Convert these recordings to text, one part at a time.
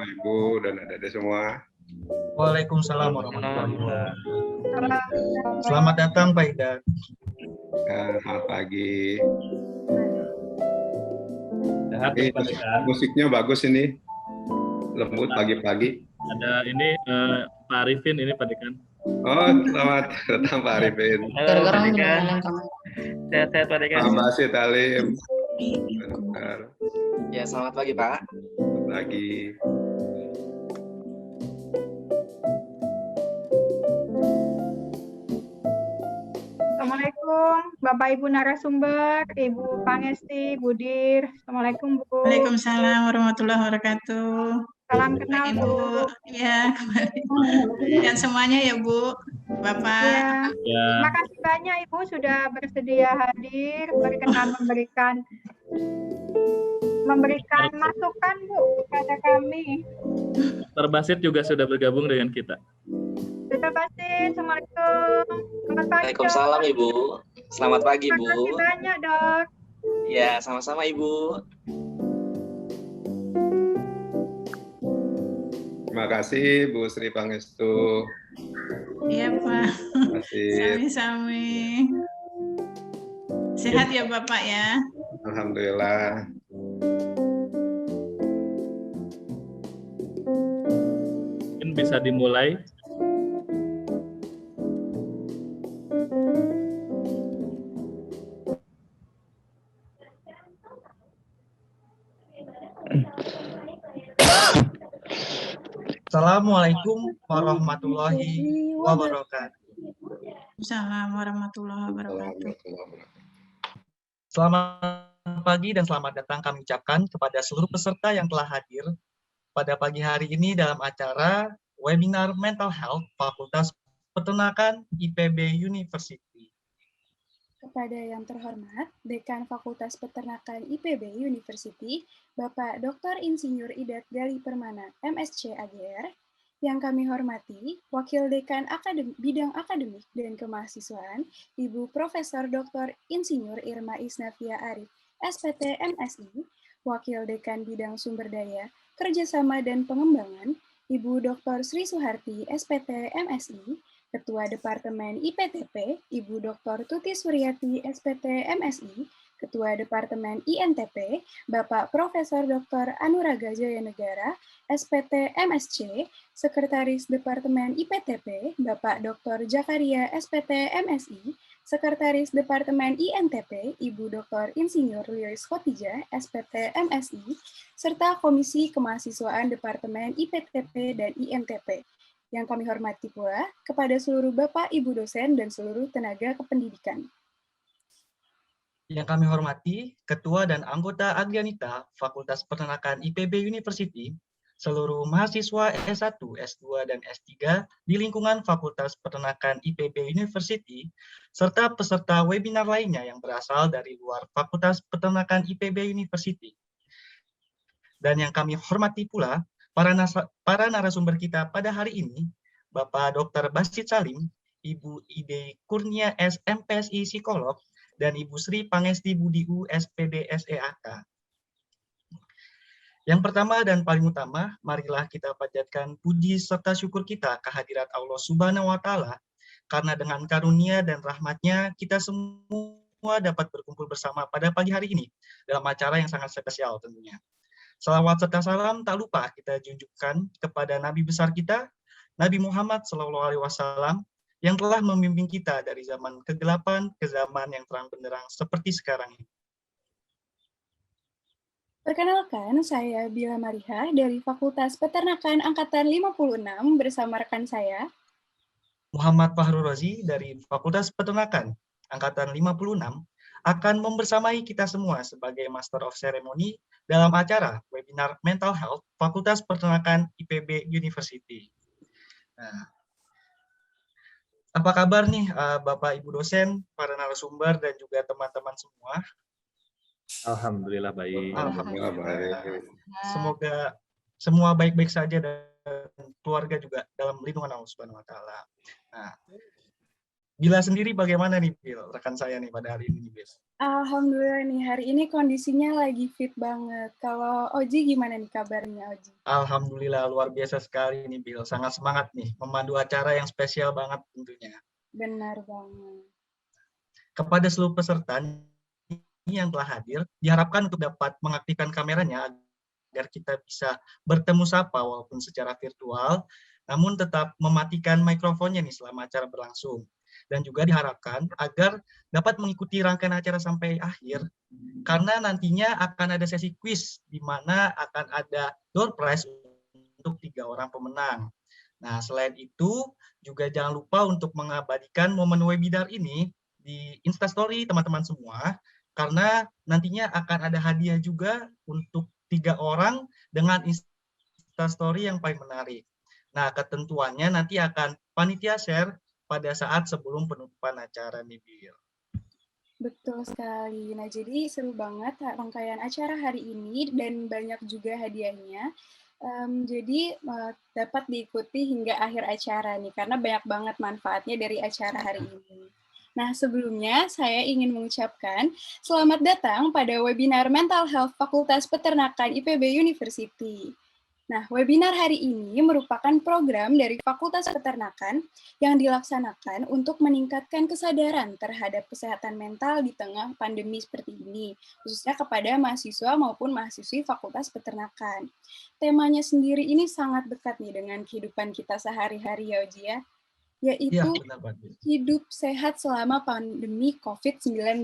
Bapak Ibu dan adik-adik semua. Waalaikumsalam warahmatullahi wabarakatuh. Selamat datang Pak Ida. Selamat pagi. Sehat Ini Pak Ida. musiknya bagus ini, lembut pagi-pagi. Ada ini Pak Arifin ini Pak Dekan. Oh, selamat datang Pak Arifin. Halo Pak Dekan. Sehat-sehat Pak Dekan. Pak Basit Alim. Ya, selamat pagi Pak. Selamat pagi. Assalamualaikum Bapak Ibu narasumber, Ibu Pangesti, Bu Dir. Assalamualaikum Bu. Waalaikumsalam warahmatullahi wabarakatuh. Salam kenal Bu. Ya, kembali. Dan semuanya ya Bu, Bapak. Ya. Ya. Terima kasih banyak Ibu sudah bersedia hadir, berkenan memberikan masukan Bu kepada kami. Dr. Basit juga sudah bergabung dengan kita. Dr. Basit, Assalamualaikum. Selamat pagi. Waalaikumsalam Ibu. Selamat pagi Bu. Terima kasih banyak Dok. Ya, sama-sama Ibu. Terima kasih Bu Sri Pangestu. Iya Pak. Terima kasih. Sami-sami. Sehat ya Bapak ya. Alhamdulillah. Mungkin bisa dimulai. Assalamualaikum warahmatullahi wabarakatuh. Assalamualaikum warahmatullahi wabarakatuh. Selamat pagi dan selamat datang kami ucapkan kepada seluruh peserta yang telah hadir pada pagi hari ini dalam acara webinar Mental Health Fakultas Peternakan IPB University. Kepada yang terhormat, Dekan Fakultas Peternakan IPB University, Bapak Dr. Insinyur Idat Gali Permana, MSc AGR, yang kami hormati, Wakil Dekan Bidang Akademik dan Kemahasiswaan, Ibu Profesor Dr. Insinyur Irma Isnavia Arif, SPT MSI, Wakil Dekan Bidang Sumber Daya, Kerjasama dan Pengembangan, Ibu Dr. Sri Suharti, SPT MSI, Ketua Departemen IPTP, Ibu Dr. Tuti Suryati, SPT MSI, Ketua Departemen INTP, Bapak Profesor Dr. Anuraga Jayanegara, SPT MSc, Sekretaris Departemen IPTP, Bapak Dr. Jakaria, SPT MSI, Sekretaris Departemen INTP, Ibu Dr. Insinyur Liris Khotijah, SPT MSI, serta Komisi Kemahasiswaan Departemen IPTP dan INTP. Yang kami hormati pula kepada seluruh Bapak, Ibu dosen, dan seluruh tenaga kependidikan. Yang kami hormati Ketua dan anggota Agrianita Fakultas Peternakan IPB University, seluruh mahasiswa S1, S2, dan S3 di lingkungan Fakultas Peternakan IPB University, serta peserta webinar lainnya yang berasal dari luar Fakultas Peternakan IPB University. Dan yang kami hormati pula para narasumber kita pada hari ini, Bapak Dr. Basit Salim, Ibu Ide Kurnia S. MPSI Psikolog, dan Ibu Sri Pangesti Budiu SPD SEAK. Yang pertama dan paling utama, marilah kita panjatkan puji serta syukur kita kehadirat Allah Subhanahu wa Ta'ala, karena dengan karunia dan rahmat-Nya kita semua dapat berkumpul bersama pada pagi hari ini dalam acara yang sangat spesial tentunya. Salawat serta salam tak lupa kita junjukkan kepada Nabi besar kita, Nabi Muhammad SAW, yang telah membimbing kita dari zaman kegelapan ke zaman yang terang benderang seperti sekarang ini. Perkenalkan, saya Bila Mariha dari Fakultas Peternakan Angkatan 56 bersama rekan saya, Muhammad Fahrul Razi dari Fakultas Peternakan Angkatan 56 akan membersamai kita semua sebagai Master of Ceremony dalam acara webinar Mental Health Fakultas Peternakan IPB University. Nah, apa kabar nih Bapak Ibu dosen, para narasumber, dan juga teman-teman semua? Alhamdulillah baik. Alhamdulillah baik. Semoga semua baik-baik saja dan keluarga juga dalam lindungan Allah Subhanahu wa Ta'ala. Nah, Bila sendiri bagaimana nih, Bil? Rekan saya nih pada hari ini, Bil. Alhamdulillah nih, hari ini kondisinya lagi fit banget. Kalau Oji gimana nih kabarnya, Oji? Alhamdulillah, luar biasa sekali nih, Bil. Sangat semangat nih, memandu acara yang spesial banget tentunya. Benar banget. Kepada seluruh peserta yang telah hadir, diharapkan untuk dapat mengaktifkan kameranya agar kita bisa bertemu sapa walaupun secara virtual, namun tetap mematikan mikrofonnya nih selama acara berlangsung. Dan juga diharapkan agar dapat mengikuti rangkaian acara sampai akhir, karena nantinya akan ada sesi kuis di mana akan ada door prize untuk 3 orang pemenang. Nah, selain itu, juga jangan lupa untuk mengabadikan momen webinar ini di Instastory teman-teman semua, karena nantinya akan ada hadiah juga untuk 3 orang dengan Instastory yang paling menarik. Nah, ketentuannya nanti akan panitia share pada saat sebelum penutupan acara nih, Bil. Betul sekali. Nah, jadi seru banget rangkaian acara hari ini dan banyak juga hadiahnya. Jadi dapat diikuti hingga akhir acara nih, karena banyak banget manfaatnya dari acara hari ini. Nah, sebelumnya saya ingin mengucapkan selamat datang pada webinar Mental Health Fakultas Peternakan IPB University. Nah, webinar hari ini merupakan program dari Fakultas Peternakan yang dilaksanakan untuk meningkatkan kesadaran terhadap kesehatan mental di tengah pandemi seperti ini, khususnya kepada mahasiswa maupun mahasiswi Fakultas Peternakan. Temanya sendiri ini sangat dekat nih dengan kehidupan kita sehari-hari ya, Oji ya, yaitu Iya, benar, Pak. hidup sehat selama pandemi COVID-19.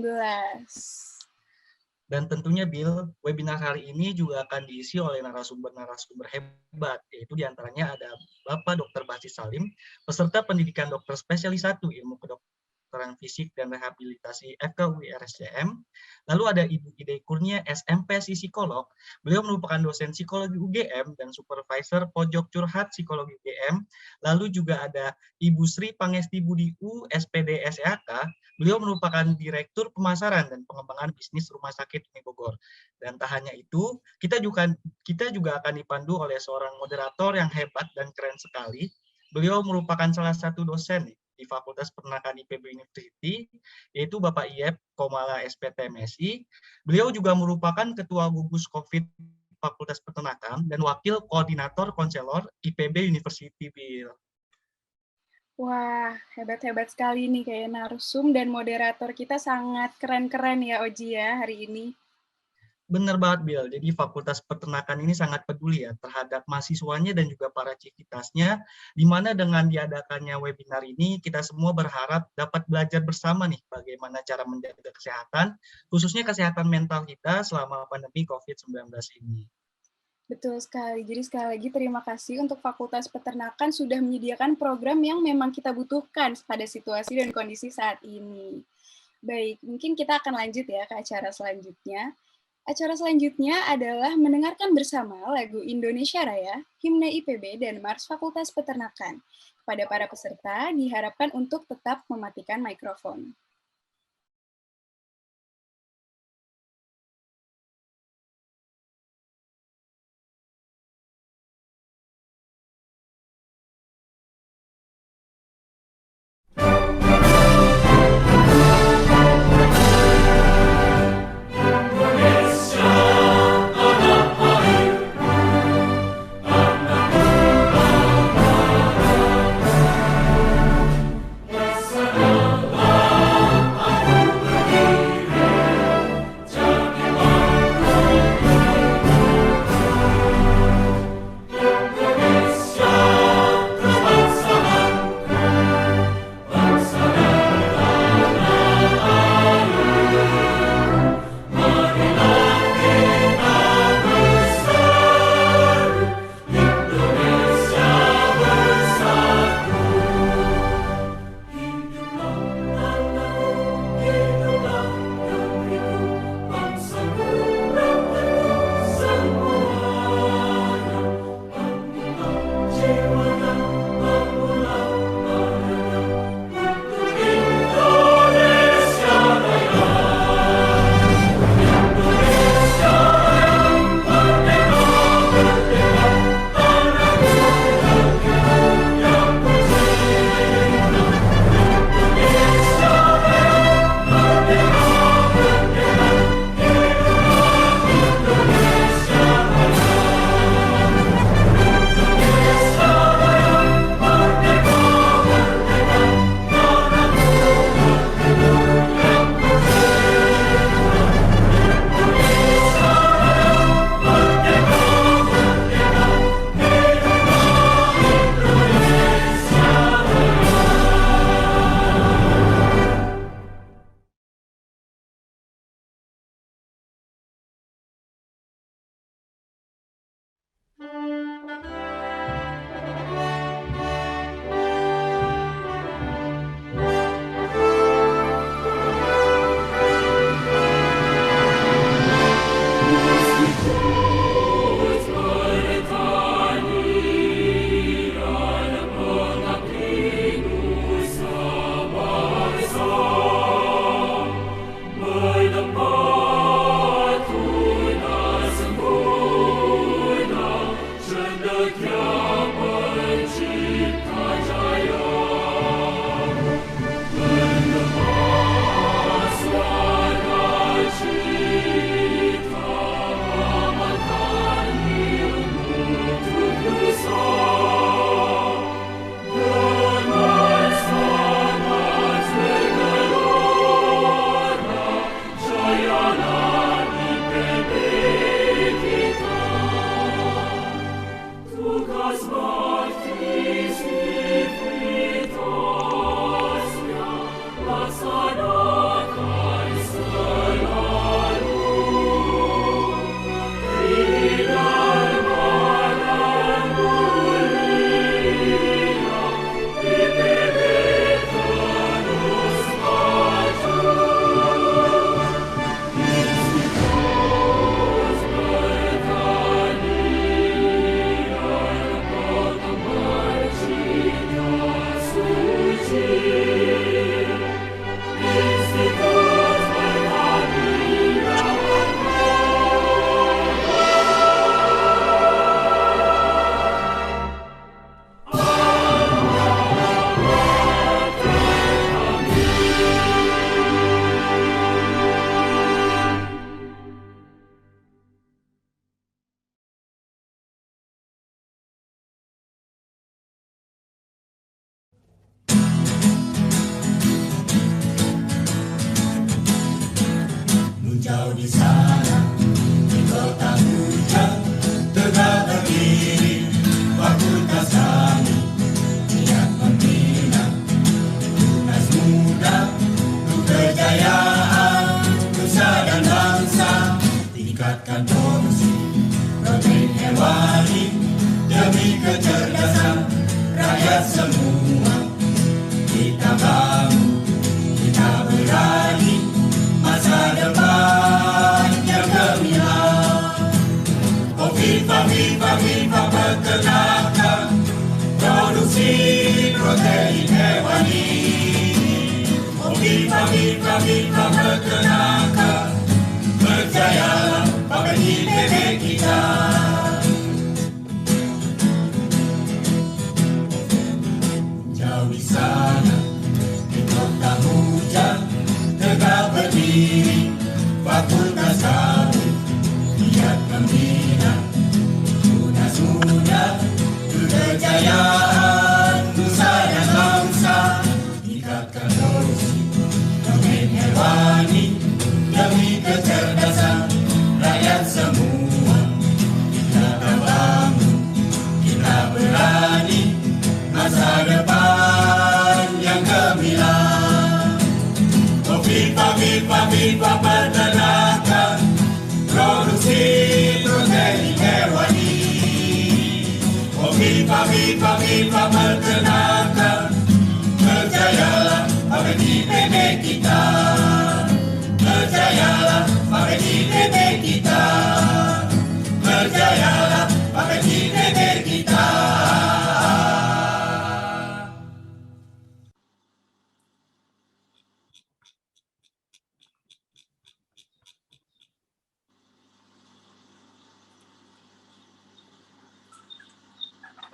Dan tentunya, Bil, webinar hari ini juga akan diisi oleh narasumber-narasumber hebat, yaitu diantaranya ada Bapak Dr. Basis Salim, peserta pendidikan dokter spesialis 1 ilmu kedokteran fisik dan rehabilitasi FKUI RSCM. Lalu ada Ibu Ide Kurnia, SMPSI Psikolog. Beliau merupakan dosen psikologi UGM dan supervisor pojok curhat psikologi UGM. Lalu juga ada Ibu Sri Pangesti Budi U, SPD SEAK. Beliau merupakan Direktur Pemasaran dan Pengembangan Bisnis Rumah Sakit Umi Bogor. Dan tak hanya itu, kita juga akan dipandu oleh seorang moderator yang hebat dan keren sekali. Beliau merupakan salah satu dosen di Fakultas Peternakan IPB University, yaitu Bapak Iep Komala SPT MSI. Beliau juga merupakan Ketua Gugus COVID Fakultas Peternakan dan Wakil Koordinator Konselor IPB University, Bil. Wah, hebat-hebat sekali nih kayak narsum dan moderator kita sangat keren-keren ya, Oji ya, hari ini. Benar banget, Bil. Jadi Fakultas Peternakan ini sangat peduli ya terhadap mahasiswanya dan juga para civitasnya, di mana dengan diadakannya webinar ini, kita semua berharap dapat belajar bersama nih bagaimana cara menjaga kesehatan, khususnya kesehatan mental kita selama pandemi COVID-19 ini. Betul sekali. Jadi sekali lagi terima kasih untuk Fakultas Peternakan sudah menyediakan program yang memang kita butuhkan pada situasi dan kondisi saat ini. Baik, mungkin kita akan lanjut ya ke acara selanjutnya. Acara selanjutnya adalah mendengarkan bersama lagu Indonesia Raya, Himne IPB, dan Mars Fakultas Peternakan. Kepada para peserta, diharapkan untuk tetap mematikan mikrofon. Bersama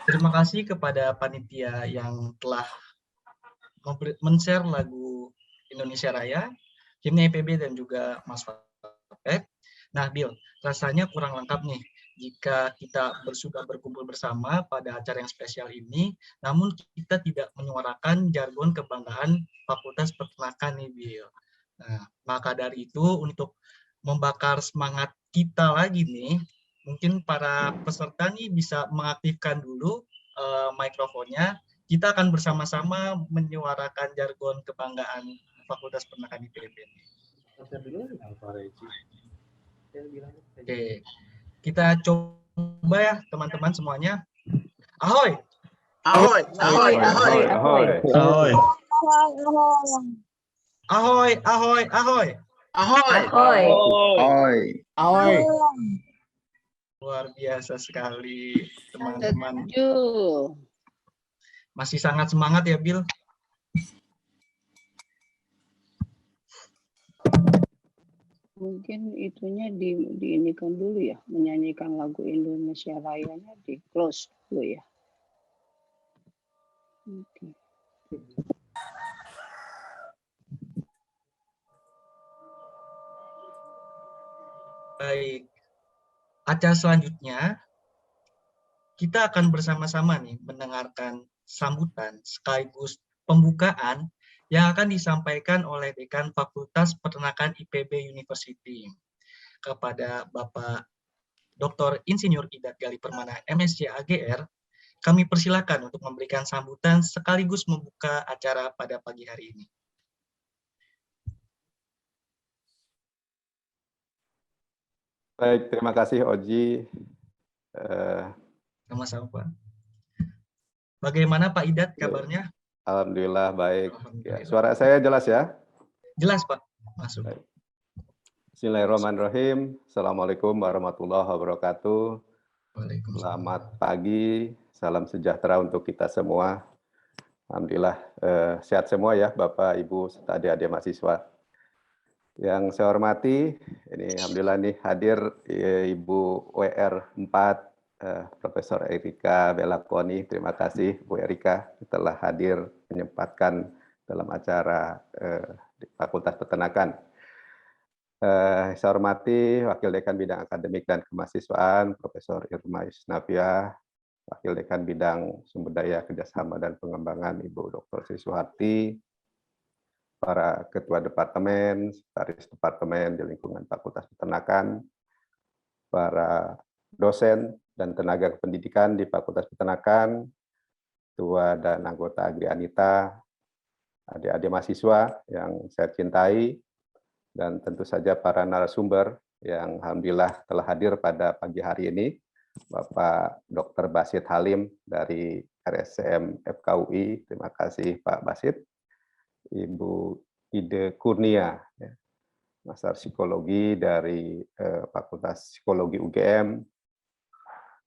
Terima kasih kepada panitia yang telah men-share lagu Indonesia Raya, himne IPB dan juga Mas Fapet. Nah, Bill, rasanya kurang lengkap nih jika kita sudah berkumpul bersama pada acara yang spesial ini, namun kita tidak menyuarakan jargon kebanggaan Fakultas Peternakan nih, Bill. Nah, maka dari itu untuk membakar semangat kita lagi nih, mungkin para peserta nih bisa mengaktifkan dulu mikrofonnya. Kita akan bersama-sama menyuarakan jargon kebanggaan Fakultas Peternakan IPB. Oke, kita coba ya teman-teman semuanya. Ahoy! Ahoy! Ahoy! Ahoy! Ahoy. Ahoy! Ahoy! Ahoy! Ahoy! Ahoy! Ahoy. Ahoy! Luar biasa sekali teman-teman. Setuju. Masih sangat semangat ya, Bill? Mungkin itunya diinikan dulu ya, menyanyikan lagu Indonesia Rayanya di close dulu ya. Oke. Baik. Acara selanjutnya kita akan bersama-sama nih mendengarkan sambutan sekaligus pembukaan yang akan disampaikan oleh Dekan Fakultas Peternakan IPB University kepada Bapak Dr. Insinyur Idat Gali Permana MSc AGR. Kami persilakan untuk memberikan sambutan sekaligus membuka acara pada pagi hari ini. Baik, terima kasih Oji. Sama-sama, Pak. Bagaimana Pak Idat kabarnya? Alhamdulillah baik. Alhamdulillah. Ya, suara saya jelas ya? Jelas, Pak. Masuk. Baik. Bismillahirrahmanirrahim. Assalamualaikum warahmatullahi wabarakatuh. Waalaikumsalam. Selamat pagi, salam sejahtera untuk kita semua. Alhamdulillah sehat semua ya Bapak, Ibu, serta adik-adik mahasiswa. Yang saya hormati, ini alhamdulillah nih hadir Ibu WR4, Profesor Erika Belakoni. Terima kasih Bu Erika telah hadir menyempatkan dalam acara di Fakultas Peternakan. Saya hormati Wakil Dekan Bidang Akademik dan Kemahasiswaan, Profesor Irma Yusnavia, Wakil Dekan Bidang Sumber Daya Kerjasama dan Pengembangan Ibu Dr. Siswati, para ketua departemen, sekretaris departemen di lingkungan Fakultas Peternakan, para dosen dan tenaga kependidikan di Fakultas Peternakan, ketua dan anggota Agrianita, adik-adik mahasiswa yang saya cintai, dan tentu saja para narasumber yang alhamdulillah telah hadir pada pagi hari ini, Bapak Dr. Basit Halim dari RSCM FKUI, terima kasih Pak Basit, Ibu Ide Kurnia, Master Psikologi dari Fakultas Psikologi UGM,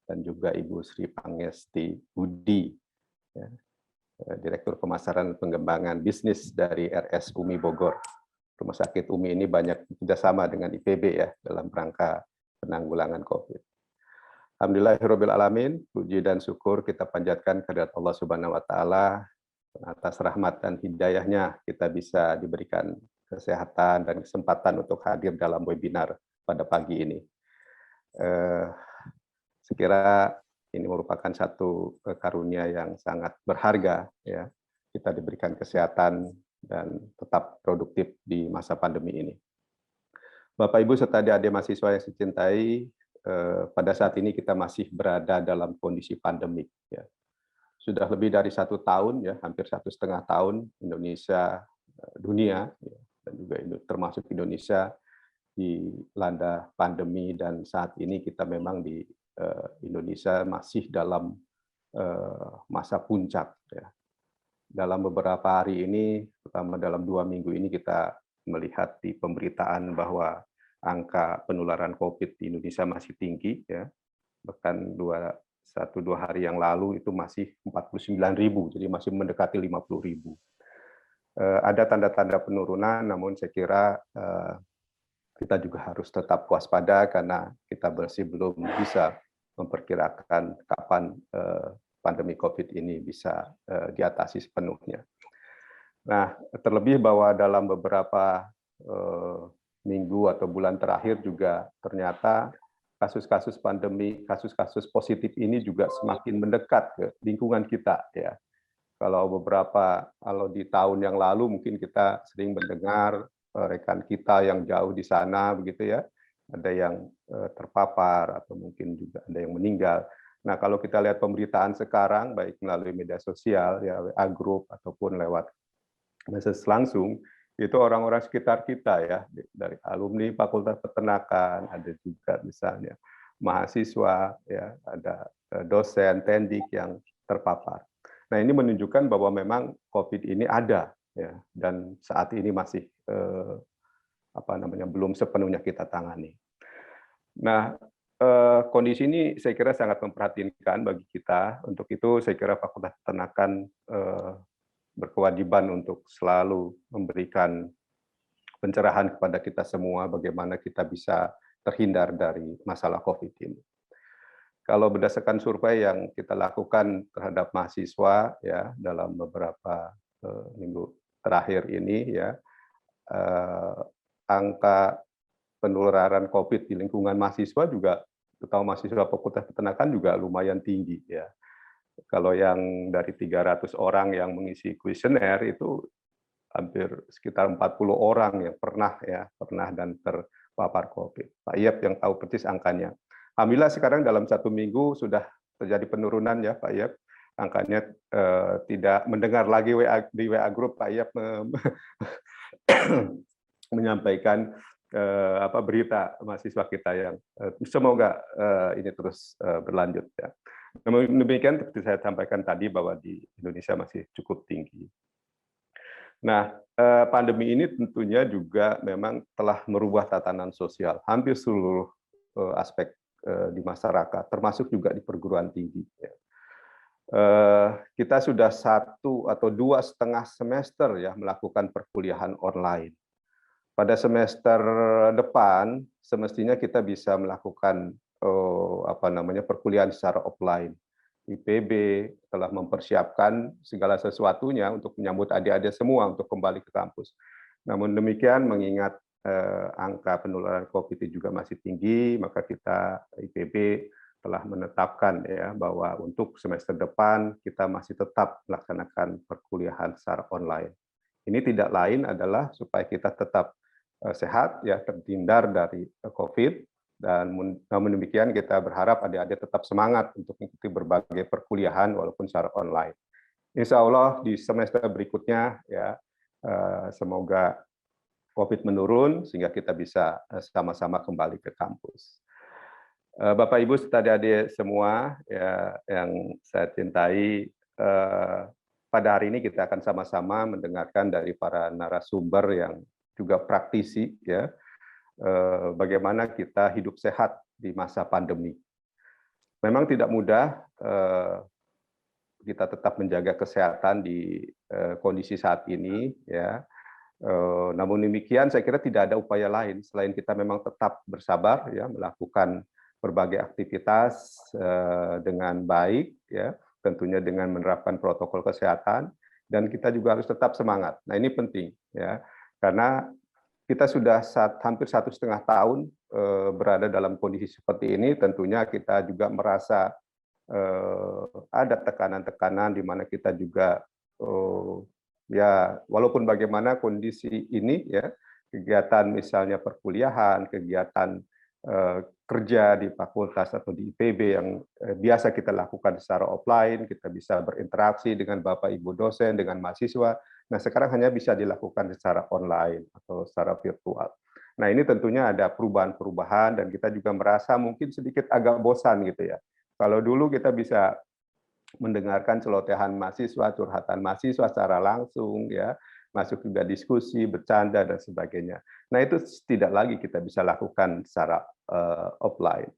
dan juga Ibu Sri Pangesti Budi, Direktur Pemasaran Pengembangan Bisnis dari RS UMI Bogor. Rumah sakit UMI ini banyak kerjasama dengan IPB ya dalam rangka penanggulangan COVID. Alhamdulillahirabbil alamin, puji dan syukur kita panjatkan kehadirat Allah Subhanahu wa taala atas rahmat dan hidayahnya kita bisa diberikan kesehatan dan kesempatan untuk hadir dalam webinar pada pagi ini. Sekira ini merupakan satu karunia yang sangat berharga ya. Kita diberikan kesehatan dan tetap produktif di masa pandemi ini. Bapak Ibu serta adik-adik mahasiswa yang saya cintai, pada saat ini kita masih berada dalam kondisi pandemik ya. Sudah lebih dari 1 tahun ya, hampir 1,5 tahun Indonesia, dunia ya, dan juga termasuk Indonesia dilanda pandemi, dan saat ini kita memang di Indonesia masih dalam masa puncak ya. Dalam beberapa hari ini, terutama dalam 2 minggu ini, kita melihat di pemberitaan bahwa angka penularan COVID di Indonesia masih tinggi ya. Bahkan 1-2 hari yang lalu itu masih 49.000, jadi masih mendekati 50.000. Ada tanda-tanda penurunan, namun saya kira kita juga harus tetap waspada karena kita masih belum bisa memperkirakan kapan pandemi COVID ini bisa diatasi sepenuhnya. Nah, terlebih bahwa dalam beberapa minggu atau bulan terakhir juga ternyata kasus-kasus pandemi, kasus-kasus positif ini juga semakin mendekat ke lingkungan kita ya. Kalau di tahun yang lalu mungkin kita sering mendengar rekan kita yang jauh di sana begitu ya, ada yang terpapar atau mungkin juga ada yang meninggal. Nah, kalau kita lihat pemberitaan sekarang, baik melalui media sosial, ya WA Group, ataupun lewat message langsung, itu orang-orang sekitar kita ya, dari alumni Fakultas Peternakan, ada juga misalnya mahasiswa, ya, ada dosen, tendik yang terpapar. Nah, ini menunjukkan bahwa memang COVID ini ada, ya, dan saat ini masih belum sepenuhnya kita tangani. Nah, kondisi ini saya kira sangat memprihatinkan bagi kita. Untuk itu saya kira Fakultas Peternakan berkewajiban untuk selalu memberikan pencerahan kepada kita semua bagaimana kita bisa terhindar dari masalah COVID ini. Kalau berdasarkan survei yang kita lakukan terhadap mahasiswa ya dalam beberapa minggu terakhir ini ya, angka penularan COVID di lingkungan mahasiswa juga, terutama mahasiswa Fakultas Peternakan juga lumayan tinggi ya. Kalau yang dari 300 orang yang mengisi kuesioner itu hampir sekitar 40 orang yang pernah dan terpapar COVID. Pak Iyap yang tahu persis angkanya. Alhamdulillah sekarang dalam 1 minggu sudah terjadi penurunan ya Pak Iyap. Angkanya tidak mendengar lagi di WA Group Pak Iyap menyampaikan berita mahasiswa kita yang semoga ini terus berlanjut ya. Demikian seperti saya sampaikan tadi bahwa di Indonesia masih cukup tinggi. Nah, pandemi ini tentunya juga memang telah merubah tatanan sosial hampir seluruh aspek di masyarakat, termasuk juga di perguruan tinggi. Ya. Kita sudah 1 atau 2,5 semester ya melakukan perkuliahan online. Pada semester depan semestinya kita bisa melakukan perkuliahan secara offline. IPB telah mempersiapkan segala sesuatunya untuk menyambut adik-adik semua untuk kembali ke kampus. Namun demikian mengingat angka penularan COVID juga masih tinggi, maka kita IPB telah menetapkan ya bahwa untuk semester depan kita masih tetap melaksanakan perkuliahan secara online. Ini tidak lain adalah supaya kita tetap sehat, ya, terhindar dari COVID, dan namun demikian kita berharap adik-adik tetap semangat untuk mengikuti berbagai perkuliahan walaupun secara online. Insya Allah di semester berikutnya, ya, semoga COVID menurun sehingga kita bisa sama-sama kembali ke kampus. Bapak Ibu serta adik-adik semua, ya, yang saya cintai, pada hari ini kita akan sama-sama mendengarkan dari para narasumber yang juga praktisi, ya, bagaimana kita hidup sehat di masa pandemi. Memang tidak mudah kita tetap menjaga kesehatan di kondisi saat ini, ya. Namun demikian saya kira tidak ada upaya lain selain kita memang tetap bersabar, ya, melakukan berbagai aktivitas dengan baik, ya, tentunya dengan menerapkan protokol kesehatan, dan kita juga harus tetap semangat. Nah, ini penting, ya, karena kita sudah hampir 1,5 tahun berada dalam kondisi seperti ini, tentunya kita juga merasa ada tekanan-tekanan di mana kita juga ya, walaupun bagaimana kondisi ini, ya, kegiatan misalnya perkuliahan, kegiatan kerja di fakultas atau di IPB yang biasa kita lakukan secara offline, kita bisa berinteraksi dengan Bapak Ibu dosen, dengan mahasiswa. Nah, sekarang hanya bisa dilakukan secara online atau secara virtual. Nah, ini tentunya ada perubahan-perubahan dan kita juga merasa mungkin sedikit agak bosan gitu ya. Kalau dulu kita bisa mendengarkan celotehan mahasiswa, curhatan mahasiswa secara langsung, ya, masuk juga diskusi, bercanda dan sebagainya. Nah, itu tidak lagi kita bisa lakukan secara offline.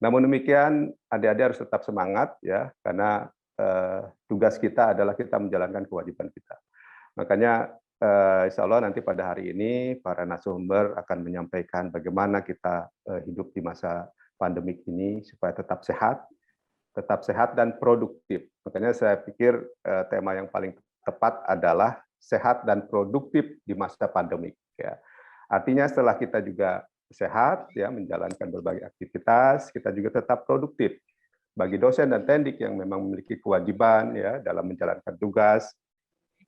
Namun demikian, adik-adik harus tetap semangat, ya, karena tugas kita adalah kita menjalankan kewajiban kita. Makanya insya Allah nanti pada hari ini para narasumber akan menyampaikan bagaimana kita hidup di masa pandemik ini supaya tetap sehat dan produktif. Makanya saya pikir tema yang paling tepat adalah sehat dan produktif di masa pandemik. Ya. Artinya setelah kita juga sehat, ya, menjalankan berbagai aktivitas, kita juga tetap produktif. Bagi dosen dan tendik yang memang memiliki kewajiban, ya, dalam menjalankan tugas,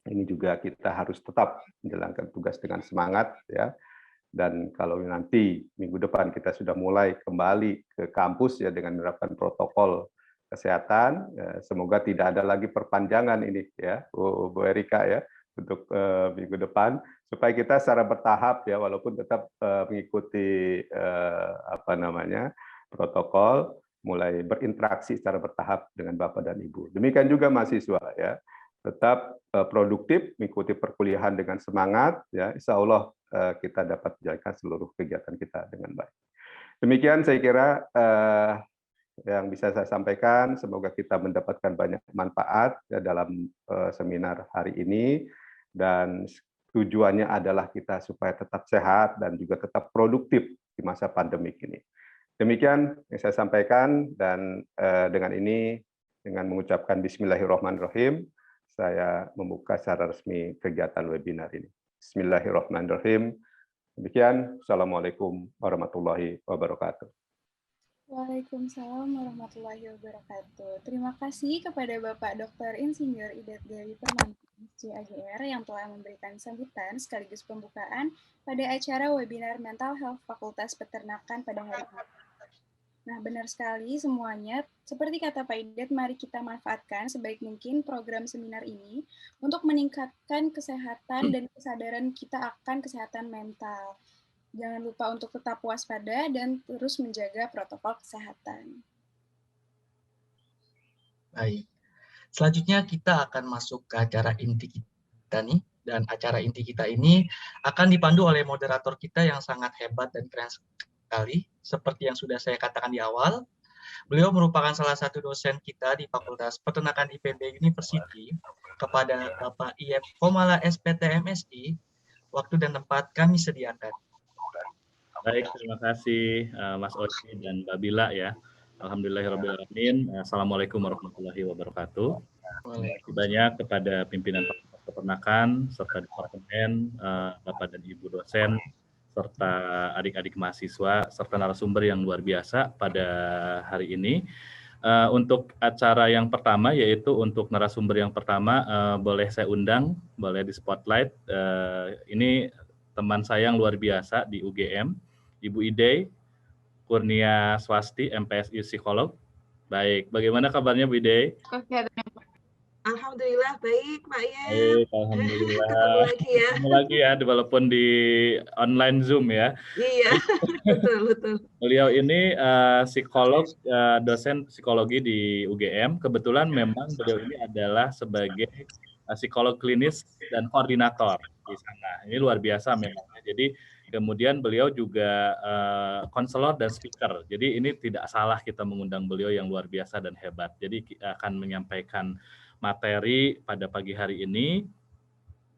ini juga kita harus tetap menjalankan tugas dengan semangat, ya. Dan kalau nanti minggu depan kita sudah mulai kembali ke kampus, ya, dengan menerapkan protokol kesehatan, ya, semoga tidak ada lagi perpanjangan ini, ya, Bu Erika, ya, untuk minggu depan, supaya kita secara bertahap, ya, walaupun tetap mengikuti protokol, mulai berinteraksi secara bertahap dengan Bapak dan Ibu. Demikian juga mahasiswa, ya, tetap produktif, mengikuti perkuliahan dengan semangat, ya, insya Allah kita dapat menjalankan seluruh kegiatan kita dengan baik. Demikian saya kira yang bisa saya sampaikan. Semoga kita mendapatkan banyak manfaat, ya, dalam seminar hari ini, dan tujuannya adalah kita supaya tetap sehat dan juga tetap produktif di masa pandemik ini. Demikian yang saya sampaikan, dan dengan ini, dengan mengucapkan Bismillahirrahmanirrahim, saya membuka secara resmi kegiatan webinar ini. Bismillahirrahmanirrahim. Demikian, Assalamualaikum warahmatullahi wabarakatuh. Waalaikumsalam warahmatullahi wabarakatuh. Terima kasih kepada Bapak Dr. Insinyur Idat Dewi Permana, MSc AGR, yang telah memberikan sambutan sekaligus pembukaan pada acara webinar Mental Health Fakultas Peternakan pada hari ini. Nah, benar sekali semuanya. Seperti kata Pak Idat, mari kita manfaatkan sebaik mungkin program seminar ini untuk meningkatkan kesehatan dan kesadaran kita akan kesehatan mental. Jangan lupa untuk tetap waspada dan terus menjaga protokol kesehatan. Baik. Selanjutnya kita akan masuk ke acara inti kita nih. Dan acara inti kita ini akan dipandu oleh moderator kita yang sangat hebat dan keren sekali. Seperti yang sudah saya katakan di awal, beliau merupakan salah satu dosen kita di Fakultas Peternakan IPB University. Kepada Bapak IF Komala SPT MSI, waktu dan tempat kami sediakan. Baik, terima kasih Mas Oci dan Mbak Bila, ya. Alhamdulillahirrahmanirrahim. Assalamualaikum warahmatullahi wabarakatuh. Terima kasih banyak kepada pimpinan Fakultas Peternakan, serta departemen, Bapak dan Ibu dosen, serta adik-adik mahasiswa, serta narasumber yang luar biasa pada hari ini. Untuk acara yang pertama, yaitu untuk narasumber yang pertama, boleh saya undang, boleh di spotlight. Ini teman saya yang luar biasa di UGM, Ibu Ide Kurnia Swasti, MPSI Psikolog. Baik, bagaimana kabarnya Bu Ide? Alhamdulillah baik, Pak ya. Baik, alhamdulillah. Ketemu lagi ya. Ketemu lagi ya, walaupun di online Zoom ya. Iya, betul. Beliau ini psikolog, dosen psikologi di UGM. Kebetulan memang beliau ini adalah sebagai psikolog klinis dan koordinator di sana. Ini luar biasa memang. Jadi kemudian beliau juga konselor dan speaker. Jadi ini tidak salah kita mengundang beliau yang luar biasa dan hebat. Jadi akan menyampaikan materi pada pagi hari ini.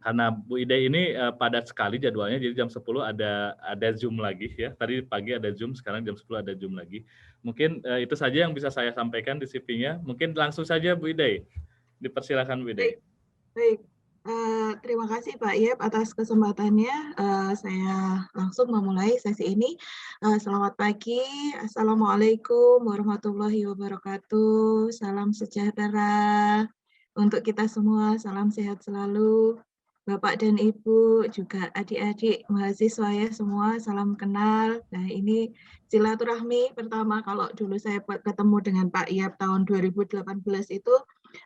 Karena Bu Ide ini padat sekali jadwalnya, jadi jam 10 ada Zoom lagi ya. Tadi pagi ada Zoom, sekarang jam 10 ada Zoom lagi. Mungkin itu saja yang bisa saya sampaikan di CV-nya. Mungkin langsung saja Bu Ide. Dipersilakan Bu Ide. Baik. Terima kasih Pak Yep atas kesempatannya. Saya langsung memulai sesi ini. Selamat pagi. Assalamualaikum warahmatullahi wabarakatuh. Salam sejahtera untuk kita semua. Salam sehat selalu. Bapak dan Ibu, juga adik-adik mahasiswa ya semua, salam kenal. Nah ini silaturahmi pertama, kalau dulu saya ketemu dengan Pak Yap tahun 2018 itu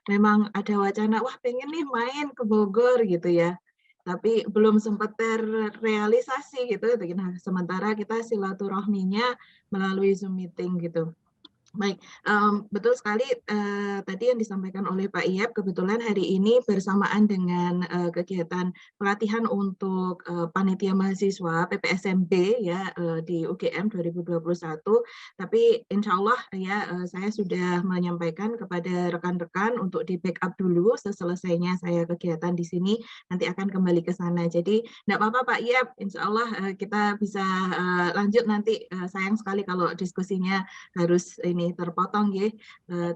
memang ada wacana, wah pengen nih main ke Bogor gitu ya. Tapi belum sempat terrealisasi gitu. Nah, sementara kita silaturahminya melalui Zoom meeting gitu. Baik, betul sekali tadi yang disampaikan oleh Pak Iyap, kebetulan hari ini bersamaan dengan kegiatan pelatihan untuk panitia mahasiswa PPSMB ya di UGM 2021, tapi insya Allah ya saya sudah menyampaikan kepada rekan-rekan untuk di backup dulu seselesainya saya kegiatan di sini, nanti akan kembali ke sana. Jadi enggak apa-apa Pak Iyap, insya Allah kita bisa lanjut nanti, sayang sekali kalau diskusinya harus ini terpotong ya.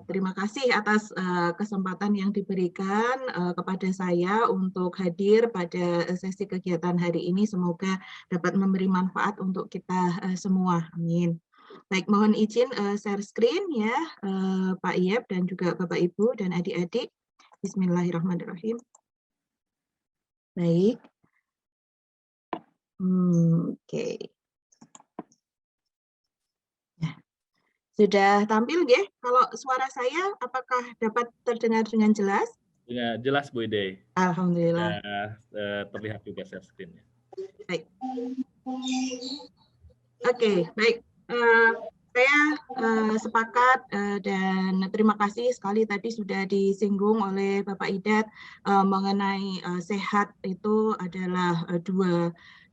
Terima kasih atas kesempatan yang diberikan kepada saya untuk hadir pada sesi kegiatan hari ini. Semoga dapat memberi manfaat untuk kita semua. Amin. Baik, mohon izin share screen ya Pak Iyap dan juga Bapak Ibu dan adik-adik. Bismillahirrahmanirrahim. Baik. Oke. Sudah tampil ya? Kalau suara saya apakah dapat terdengar dengan jelas? Ya, jelas Bu Ide. Alhamdulillah. Terlihat juga share screen-nya. Baik. Oke, baik. Saya sepakat dan terima kasih sekali tadi sudah disinggung oleh Bapak Idat mengenai sehat itu adalah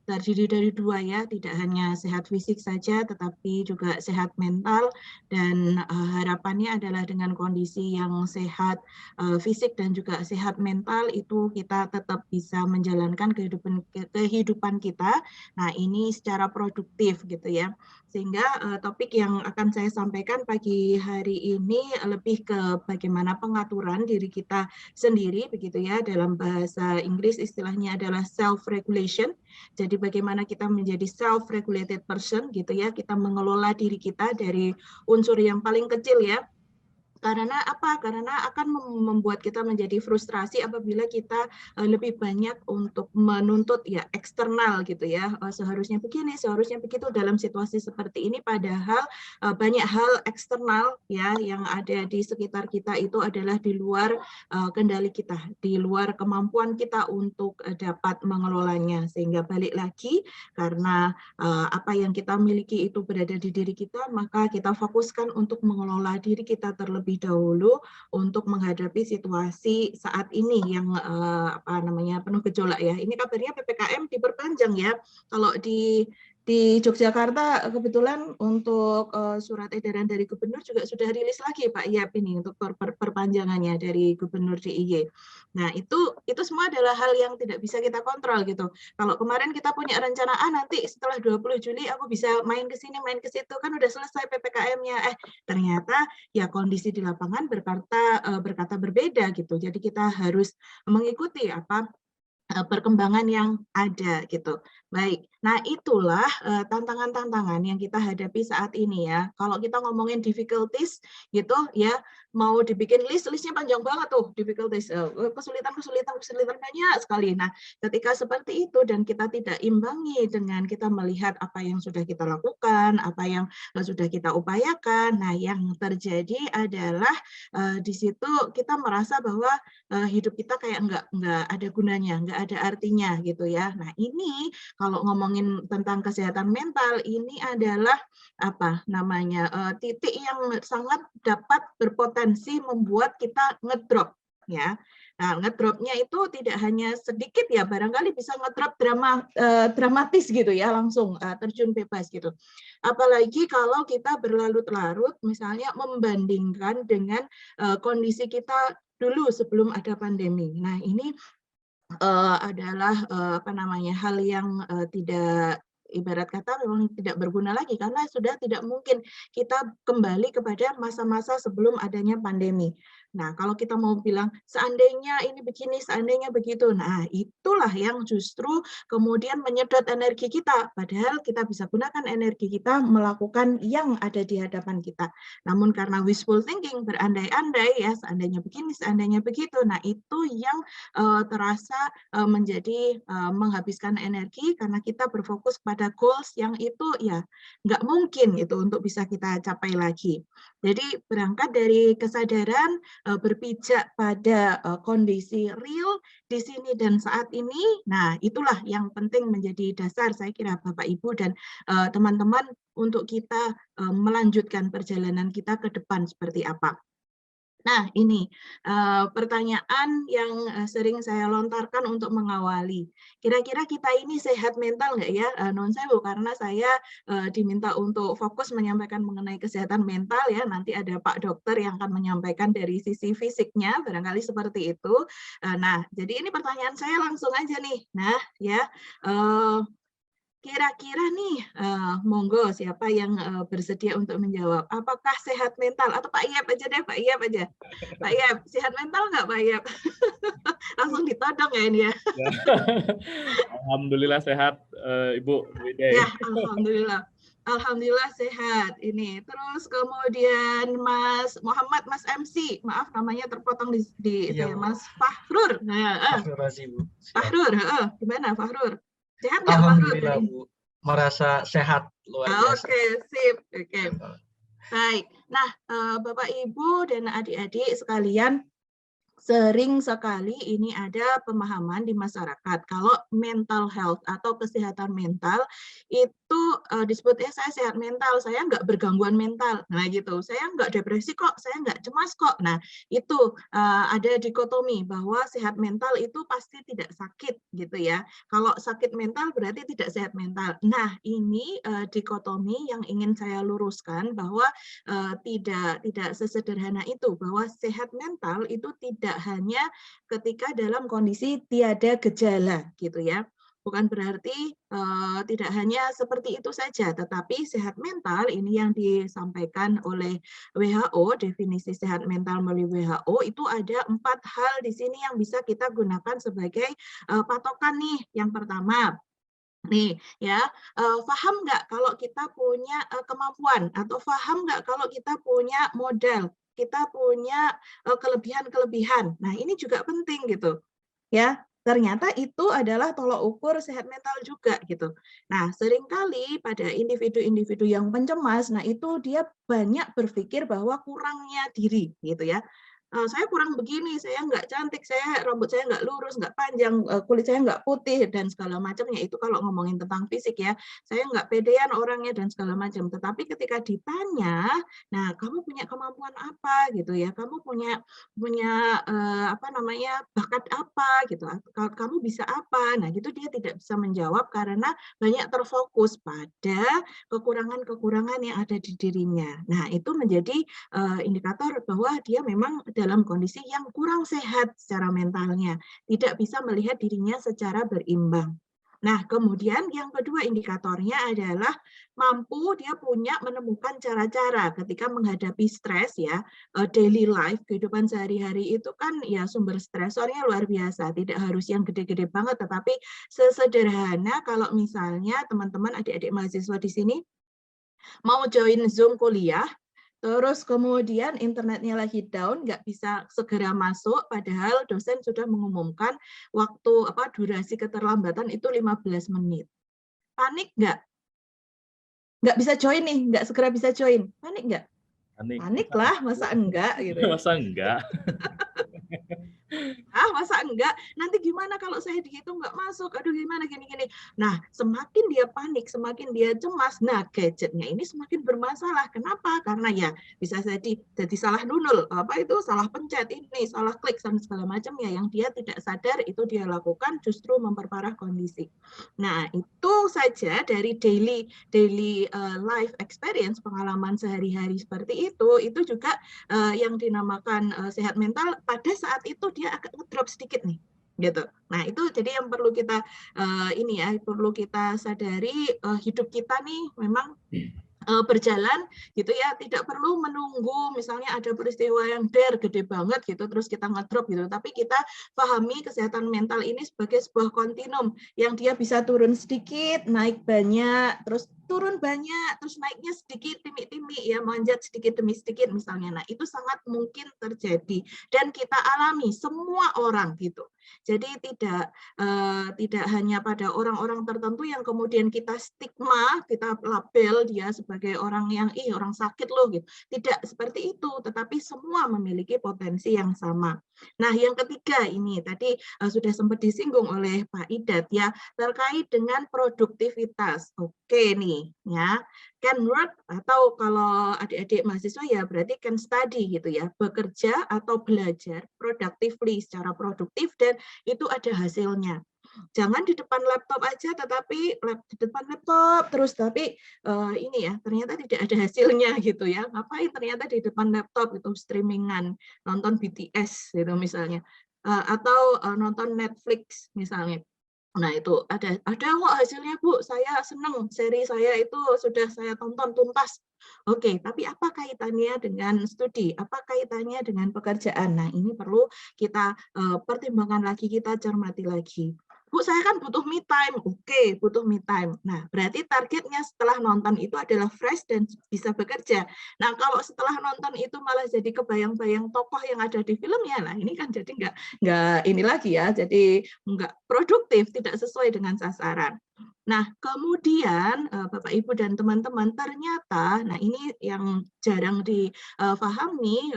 terdiri dari dua ya, tidak hanya sehat fisik saja tetapi juga sehat mental, dan harapannya adalah dengan kondisi yang sehat fisik dan juga sehat mental itu kita tetap bisa menjalankan kehidupan kita. Nah, ini secara produktif gitu ya. Sehingga topik yang akan saya sampaikan pagi hari ini lebih ke bagaimana pengaturan diri kita sendiri begitu ya, dalam bahasa Inggris istilahnya adalah self regulation. Jadi bagaimana kita menjadi self-regulated person gitu ya, kita mengelola diri kita dari unsur yang paling kecil ya. Karena apa? Karena akan membuat kita menjadi frustrasi apabila kita lebih banyak untuk menuntut ya eksternal gitu ya. Seharusnya begini, seharusnya begitu dalam situasi seperti ini, padahal banyak hal eksternal ya yang ada di sekitar kita itu adalah di luar kendali kita, di luar kemampuan kita untuk dapat mengelolanya. Sehingga balik lagi, karena apa yang kita miliki itu berada di diri kita, maka kita fokuskan untuk mengelola diri kita terlebih dahulu untuk menghadapi situasi saat ini yang penuh gejolak ya. Ini kabarnya PPKM diperpanjang ya. Kalau di Yogyakarta kebetulan untuk surat edaran dari gubernur juga sudah rilis lagi Pak Yap ini untuk perpanjangannya dari gubernur DIY. Nah itu semua adalah hal yang tidak bisa kita kontrol gitu. Kalau kemarin kita punya rencana nanti setelah 20 Juli aku bisa main ke sini, main ke situ, kan udah selesai PPKM-nya. Ternyata ya kondisi di lapangan berkata berbeda gitu. Jadi kita harus mengikuti perkembangan yang ada gitu. Baik, nah itulah tantangan-tantangan yang kita hadapi saat ini ya. Kalau kita ngomongin difficulties gitu ya, mau dibikin listnya panjang banget tuh difficulties, kesulitan banyak sekali. Nah, ketika seperti itu dan kita tidak imbangi dengan kita melihat apa yang sudah kita lakukan, apa yang sudah kita upayakan, nah yang terjadi adalah di situ kita merasa bahwa hidup kita kayak nggak ada gunanya, nggak ada artinya gitu ya. Nah ini kalau ngomongin tentang kesehatan mental, ini adalah apa namanya titik yang sangat dapat berpotensi membuat kita ngedrop ya. Nah, ngedropnya itu tidak hanya sedikit ya, barangkali bisa ngedrop dramatis gitu ya, langsung terjun bebas gitu. Apalagi kalau kita berlarut-larut misalnya membandingkan dengan kondisi kita dulu sebelum ada pandemi. Nah, ini adalah apa namanya hal yang tidak, ibarat kata memang tidak berguna lagi karena sudah tidak mungkin kita kembali kepada masa-masa sebelum adanya pandemi. Nah, kalau kita mau bilang seandainya ini begini, seandainya begitu, nah itulah yang justru kemudian menyedot energi kita. Padahal kita bisa gunakan energi kita melakukan yang ada di hadapan kita. Namun karena wishful thinking, berandai-andai ya, seandainya begini, seandainya begitu, nah itu yang terasa menjadi menghabiskan energi karena kita berfokus pada goals yang itu ya nggak mungkin itu untuk bisa kita capai lagi. Jadi berangkat dari kesadaran, berpijak pada kondisi real di sini dan saat ini, nah itulah yang penting menjadi dasar saya kira Bapak Ibu dan teman-teman untuk kita melanjutkan perjalanan kita ke depan seperti apa. Nah, ini pertanyaan yang sering saya lontarkan untuk mengawali. Kira-kira kita ini sehat mental nggak ya? Non sewu, karena saya diminta untuk fokus menyampaikan mengenai kesehatan mental ya. Nanti ada Pak Dokter yang akan menyampaikan dari sisi fisiknya, barangkali seperti itu. Nah, jadi ini pertanyaan saya langsung aja nih. Nah, ya. Kira-kira nih, monggo siapa yang bersedia untuk menjawab? Apakah sehat mental? Atau Pak Iyap aja deh, Pak Iyap aja. Pak Iyap, sehat mental nggak Pak Iyap? Langsung ditodong ya ini ya. Alhamdulillah sehat, Ibu Widya. Ya, alhamdulillah. Alhamdulillah sehat ini. Terus kemudian Mas Muhammad, Mas MC, maaf namanya terpotong di Iya, Mas Fahrur. Nah, Fahrur, gimana Fahrur? Sehat nggak Alhamdulillah Fahrur? Bu, merasa sehat luar biasa. Oke, sip. Oke. Baik. Nah, Bapak Ibu dan adik-adik sekalian, sering sekali ini ada pemahaman di masyarakat kalau mental health atau kesehatan mental itu disebutnya saya sehat mental, saya nggak bergangguan mental, nah gitu, saya nggak depresi kok, saya nggak cemas kok. Nah itu ada dikotomi bahwa sehat mental itu pasti tidak sakit gitu ya. Kalau sakit mental berarti tidak sehat mental. Nah ini dikotomi yang ingin saya luruskan bahwa tidak sesederhana itu, bahwa sehat mental itu tidak hanya ketika dalam kondisi tiada gejala gitu ya. Bukan berarti tidak hanya seperti itu saja, tetapi sehat mental ini yang disampaikan oleh WHO, definisi sehat mental melalui WHO itu ada 4 hal di sini yang bisa kita gunakan sebagai patokan nih. Yang pertama, nih ya, paham nggak kalau kita punya kemampuan, atau paham nggak kalau kita punya modal, kita punya kelebihan-kelebihan. Nah ini juga penting gitu ya, ternyata itu adalah tolok ukur sehat mental juga gitu. Nah seringkali pada individu-individu yang pencemas, nah itu dia banyak berpikir bahwa kurangnya diri gitu ya. Saya kurang begini, saya nggak cantik, saya rambut saya nggak lurus, nggak panjang, kulit saya nggak putih, dan segala macamnya. Itu kalau ngomongin tentang fisik ya, saya nggak pedean orangnya dan segala macam. Tetapi ketika ditanya, nah kamu punya kemampuan apa gitu ya, kamu punya apa namanya bakat apa gitu, kamu bisa apa, nah gitu dia tidak bisa menjawab karena banyak terfokus pada kekurangan-kekurangan yang ada di dirinya. Nah itu menjadi indikator bahwa dia memang dalam kondisi yang kurang sehat secara mentalnya, tidak bisa melihat dirinya secara berimbang. Nah, kemudian yang kedua indikatornya adalah mampu dia punya menemukan cara-cara ketika menghadapi stres ya, daily life, kehidupan sehari-hari itu kan ya sumber stresornya luar biasa, tidak harus yang gede-gede banget, tetapi sesederhana kalau misalnya teman-teman adik-adik mahasiswa di sini mau join Zoom kuliah, terus kemudian internetnya lagi down, nggak bisa segera masuk, padahal dosen sudah mengumumkan waktu durasi keterlambatan itu 15 menit. Panik nggak? Nggak bisa join nih, nggak segera bisa join. Panik nggak? Panik lah, masa enggak gitu. Masa enggak? Masa enggak? Nanti gimana kalau saya dihitung nggak masuk? Aduh gimana gini-gini. Nah, semakin dia panik, semakin dia cemas, nah gadgetnya ini semakin bermasalah. Kenapa? Karena ya bisa jadi salah nunul, salah pencet ini, salah klik dan segala macam ya yang dia tidak sadar itu dia lakukan justru memperparah kondisi. Nah, itu saja dari daily life experience, pengalaman sehari-hari seperti itu juga yang dinamakan sehat mental pada saat itu dia agak ngedrop sedikit nih gitu. Nah, itu jadi yang perlu kita perlu kita sadari, hidup kita nih memang berjalan gitu ya, tidak perlu menunggu misalnya ada peristiwa yang gede banget gitu terus kita ngedrop gitu, tapi kita pahami kesehatan mental ini sebagai sebuah kontinum yang dia bisa turun sedikit, naik banyak, terus turun banyak, terus naiknya sedikit, timik-timik ya, manjat sedikit demi sedikit misalnya. Nah, itu sangat mungkin terjadi dan kita alami semua orang gitu. Jadi tidak hanya pada orang-orang tertentu yang kemudian kita stigma, kita label dia sebagai orang yang orang sakit loh gitu. Tidak seperti itu, tetapi semua memiliki potensi yang sama. Nah, yang ketiga ini tadi sudah sempat disinggung oleh Pak Idat ya, terkait dengan produktivitas. Oke nih ya, can work atau kalau adik-adik mahasiswa ya berarti can study gitu ya, bekerja atau belajar productively, secara produktif dan itu ada hasilnya. Jangan di depan laptop aja, tetapi di depan laptop terus, tapi ini ya ternyata tidak ada hasilnya gitu ya. Ngapain ternyata di depan laptop itu streamingan, nonton BTS gitu misalnya, atau nonton Netflix misalnya. Nah, itu ada kok hasilnya Bu, saya senang, seri saya itu sudah saya tonton tuntas. Oke, tapi apa kaitannya dengan studi? Apa kaitannya dengan pekerjaan? Nah, ini perlu kita pertimbangkan lagi, kita cermati lagi. Bu, saya kan butuh me time. Oke, butuh me time. Nah, berarti targetnya setelah nonton itu adalah fresh dan bisa bekerja. Nah, kalau setelah nonton itu malah jadi kebayang-bayang tokoh yang ada di filmnya, nah ini kan jadi nggak ini lagi ya, jadi nggak produktif, tidak sesuai dengan sasaran. Nah, kemudian Bapak, Ibu, dan teman-teman, ternyata, nah ini yang jarang difahami,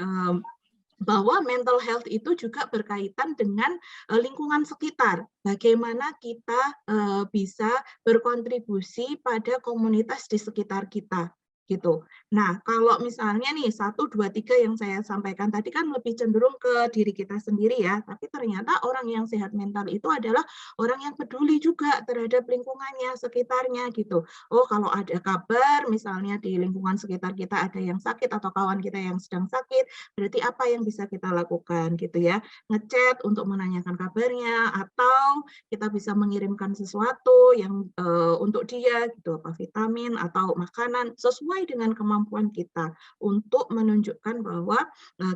bahwa mental health itu juga berkaitan dengan lingkungan sekitar. Bagaimana kita bisa berkontribusi pada komunitas di sekitar kita. Gitu. Nah, kalau misalnya nih 1, 2, 3 yang saya sampaikan tadi kan lebih cenderung ke diri kita sendiri ya, tapi ternyata orang yang sehat mental itu adalah orang yang peduli juga terhadap lingkungannya, sekitarnya gitu. Oh, kalau ada kabar misalnya di lingkungan sekitar kita ada yang sakit atau kawan kita yang sedang sakit, berarti apa yang bisa kita lakukan gitu ya. Ngechat untuk menanyakan kabarnya, atau kita bisa mengirimkan sesuatu yang untuk dia gitu, apa vitamin atau makanan sesuai dengan kemampuan kita untuk menunjukkan bahwa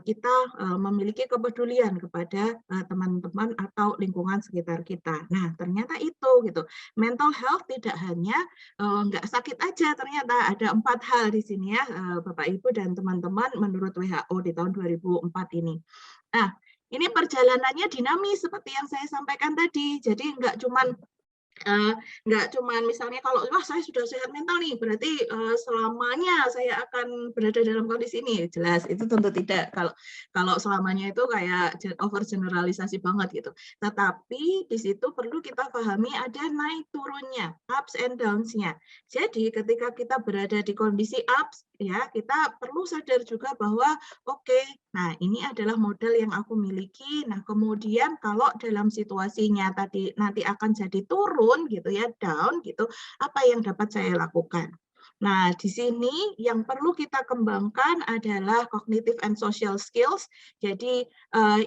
kita memiliki kepedulian kepada teman-teman atau lingkungan sekitar kita. Nah, ternyata itu gitu. Mental health tidak hanya nggak sakit aja, ternyata ada 4 hal di sini ya, Bapak, Ibu, dan teman-teman menurut WHO di tahun 2004 ini. Nah, ini perjalanannya dinamis seperti yang saya sampaikan tadi. Jadi nggak cuman misalnya kalau wah saya sudah sehat mental nih berarti selamanya saya akan berada dalam kondisi ini, jelas itu tentu tidak. Kalau selamanya itu kayak overgeneralisasi banget gitu, tetapi di situ perlu kita pahami ada naik turunnya, ups and downs-nya. Jadi ketika kita berada di kondisi ups ya, kita perlu sadar juga bahwa oke, nah ini adalah modal yang aku miliki. Nah, kemudian kalau dalam situasinya tadi nanti akan jadi turun gitu ya, down gitu, apa yang dapat saya lakukan? Nah, di sini yang perlu kita kembangkan adalah cognitive and social skills. Jadi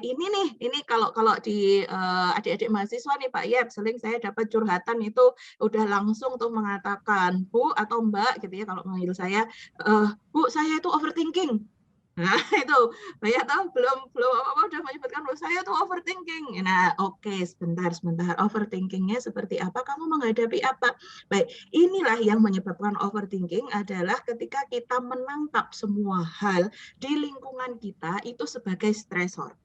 ini kalau di adik-adik mahasiswa nih Pak Yep, sering saya dapat curhatan itu udah langsung tuh mengatakan, Bu atau Mbak gitu ya kalau manggil saya, Bu saya itu overthinking. Nah itu saya tahu belum apa-apa udah menyebutkan bahwa saya tuh overthinking. Nah oke, sebentar overthinkingnya seperti apa, kamu menghadapi apa. Baik, inilah yang menyebabkan overthinking adalah ketika kita menangkap semua hal di lingkungan kita itu sebagai stresor.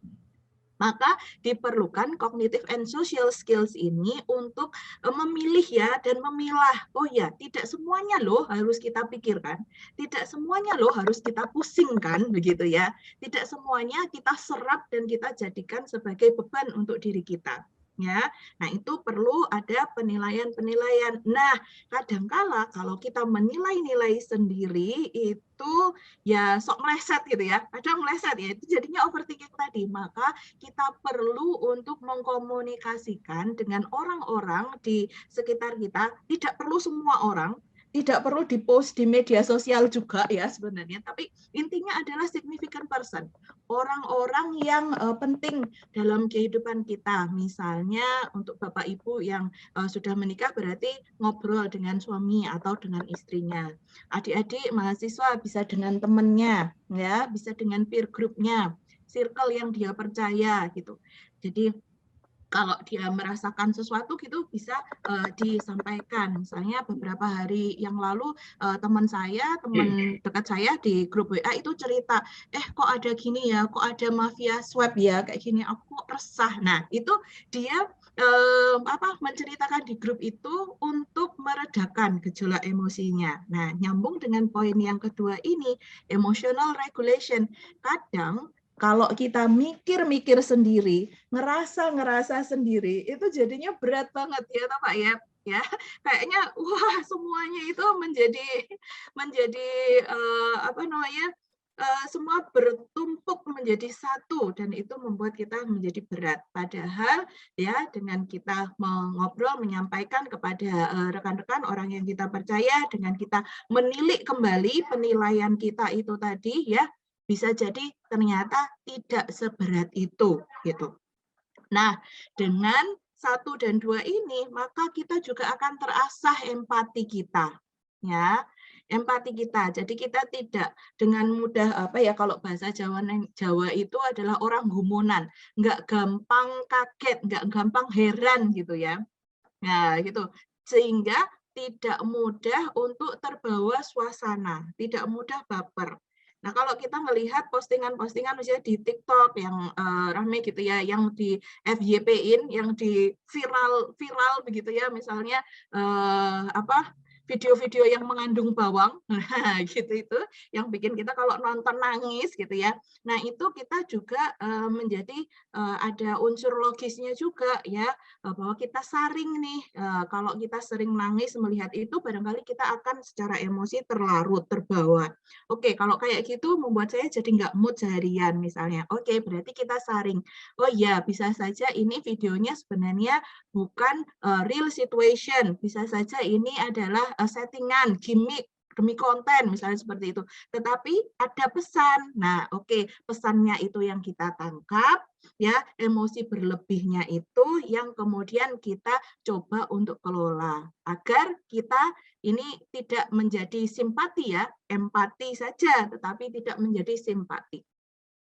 Maka diperlukan cognitive and social skills ini untuk memilih ya dan memilah. Oh ya, tidak semuanya loh harus kita pikirkan, tidak semuanya loh harus kita pusingkan begitu ya. Tidak semuanya kita serap dan kita jadikan sebagai beban untuk diri kita. Ya, nah itu perlu ada penilaian-penilaian. Nah, kadangkala kalau kita menilai-nilai sendiri itu ya sok meleset gitu ya, kadang meleset ya, itu jadinya overthinking tadi. Maka kita perlu untuk mengkomunikasikan dengan orang-orang di sekitar kita, tidak perlu semua orang, tidak perlu dipost di media sosial juga ya sebenarnya, tapi intinya adalah significant person, orang-orang yang penting dalam kehidupan kita. Misalnya untuk Bapak Ibu yang sudah menikah berarti ngobrol dengan suami atau dengan istrinya. Adik-adik mahasiswa bisa dengan temannya, ya, bisa dengan peer group-nya, circle yang dia percaya gitu. Jadi kalau dia merasakan sesuatu gitu bisa disampaikan. Misalnya beberapa hari yang lalu teman dekat saya di grup WA itu cerita, kok ada gini ya, kok ada mafia swab ya, kayak gini, aku kok resah. Nah itu dia menceritakan di grup itu untuk meredakan gejolak emosinya. Nah nyambung dengan poin yang kedua ini, emotional regulation. Kadang kalau kita mikir-mikir sendiri, ngerasa sendiri, itu jadinya berat banget ya, Pak ya. Kayaknya wah semuanya itu menjadi semua bertumpuk menjadi satu dan itu membuat kita menjadi berat. Padahal ya dengan kita mengobrol, menyampaikan kepada rekan-rekan orang yang kita percaya, dengan kita menilik kembali penilaian kita itu tadi ya, bisa jadi ternyata tidak seberat itu gitu. Nah, dengan 1 dan 2 ini maka kita juga akan terasah empati kita. Ya, empati kita. Jadi kita tidak dengan mudah kalau bahasa Jawa itu adalah orang gumunan, nggak gampang kaget, nggak gampang heran gitu ya. Nah, gitu. Sehingga tidak mudah untuk terbawa suasana, tidak mudah baper. Nah, kalau kita melihat postingan-postingan misalnya di TikTok yang ramai gitu ya, yang di FYP-in, yang di viral begitu ya, misalnya video-video yang mengandung bawang, nah gitu itu yang bikin kita kalau nonton nangis gitu ya. Nah itu kita juga menjadi ada unsur logisnya juga ya, bahwa kita saring nih, kalau kita sering nangis melihat itu barangkali kita akan secara emosi terlarut, terbawa. Oke, kalau kayak gitu membuat saya jadi nggak mood seharian misalnya. Oke, berarti kita saring. Oh iya, bisa saja ini videonya sebenarnya bukan real situation, bisa saja ini adalah settingan, gimmick demi konten misalnya seperti itu. Tetapi ada pesan. Nah, oke, pesannya itu yang kita tangkap ya, emosi berlebihnya itu yang kemudian kita coba untuk kelola agar kita ini tidak menjadi simpati ya, empati saja tetapi tidak menjadi simpati.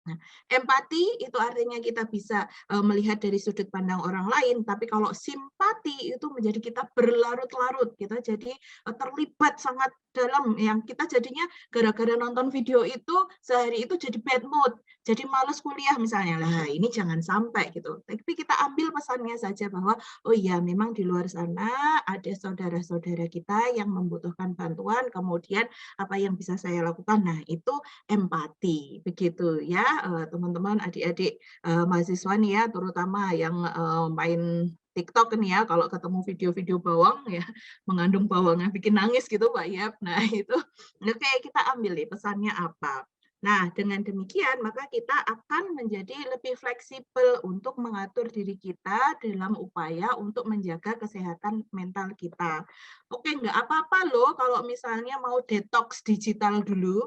Nah, empati itu artinya kita bisa melihat dari sudut pandang orang lain, tapi kalau simpati itu menjadi kita berlarut-larut, kita jadi terlibat sangat dalam, yang kita jadinya gara-gara nonton video itu sehari itu jadi bad mood, jadi males kuliah misalnya. Lah ini jangan sampai gitu. Tapi kita ambil pesannya saja bahwa oh iya memang di luar sana ada saudara-saudara kita yang membutuhkan bantuan, kemudian apa yang bisa saya lakukan. Nah, itu empati begitu ya. Teman-teman, adik-adik mahasiswa nih ya, terutama yang main TikTok nih ya, kalau ketemu video-video bawang ya, mengandung bawang yang bikin nangis gitu Pak Yap. Nah itu oke, kita ambil nih pesannya apa. Nah, dengan demikian maka kita akan menjadi lebih fleksibel untuk mengatur diri kita dalam upaya untuk menjaga kesehatan mental kita. Oke, nggak apa-apa loh kalau misalnya mau detox digital dulu.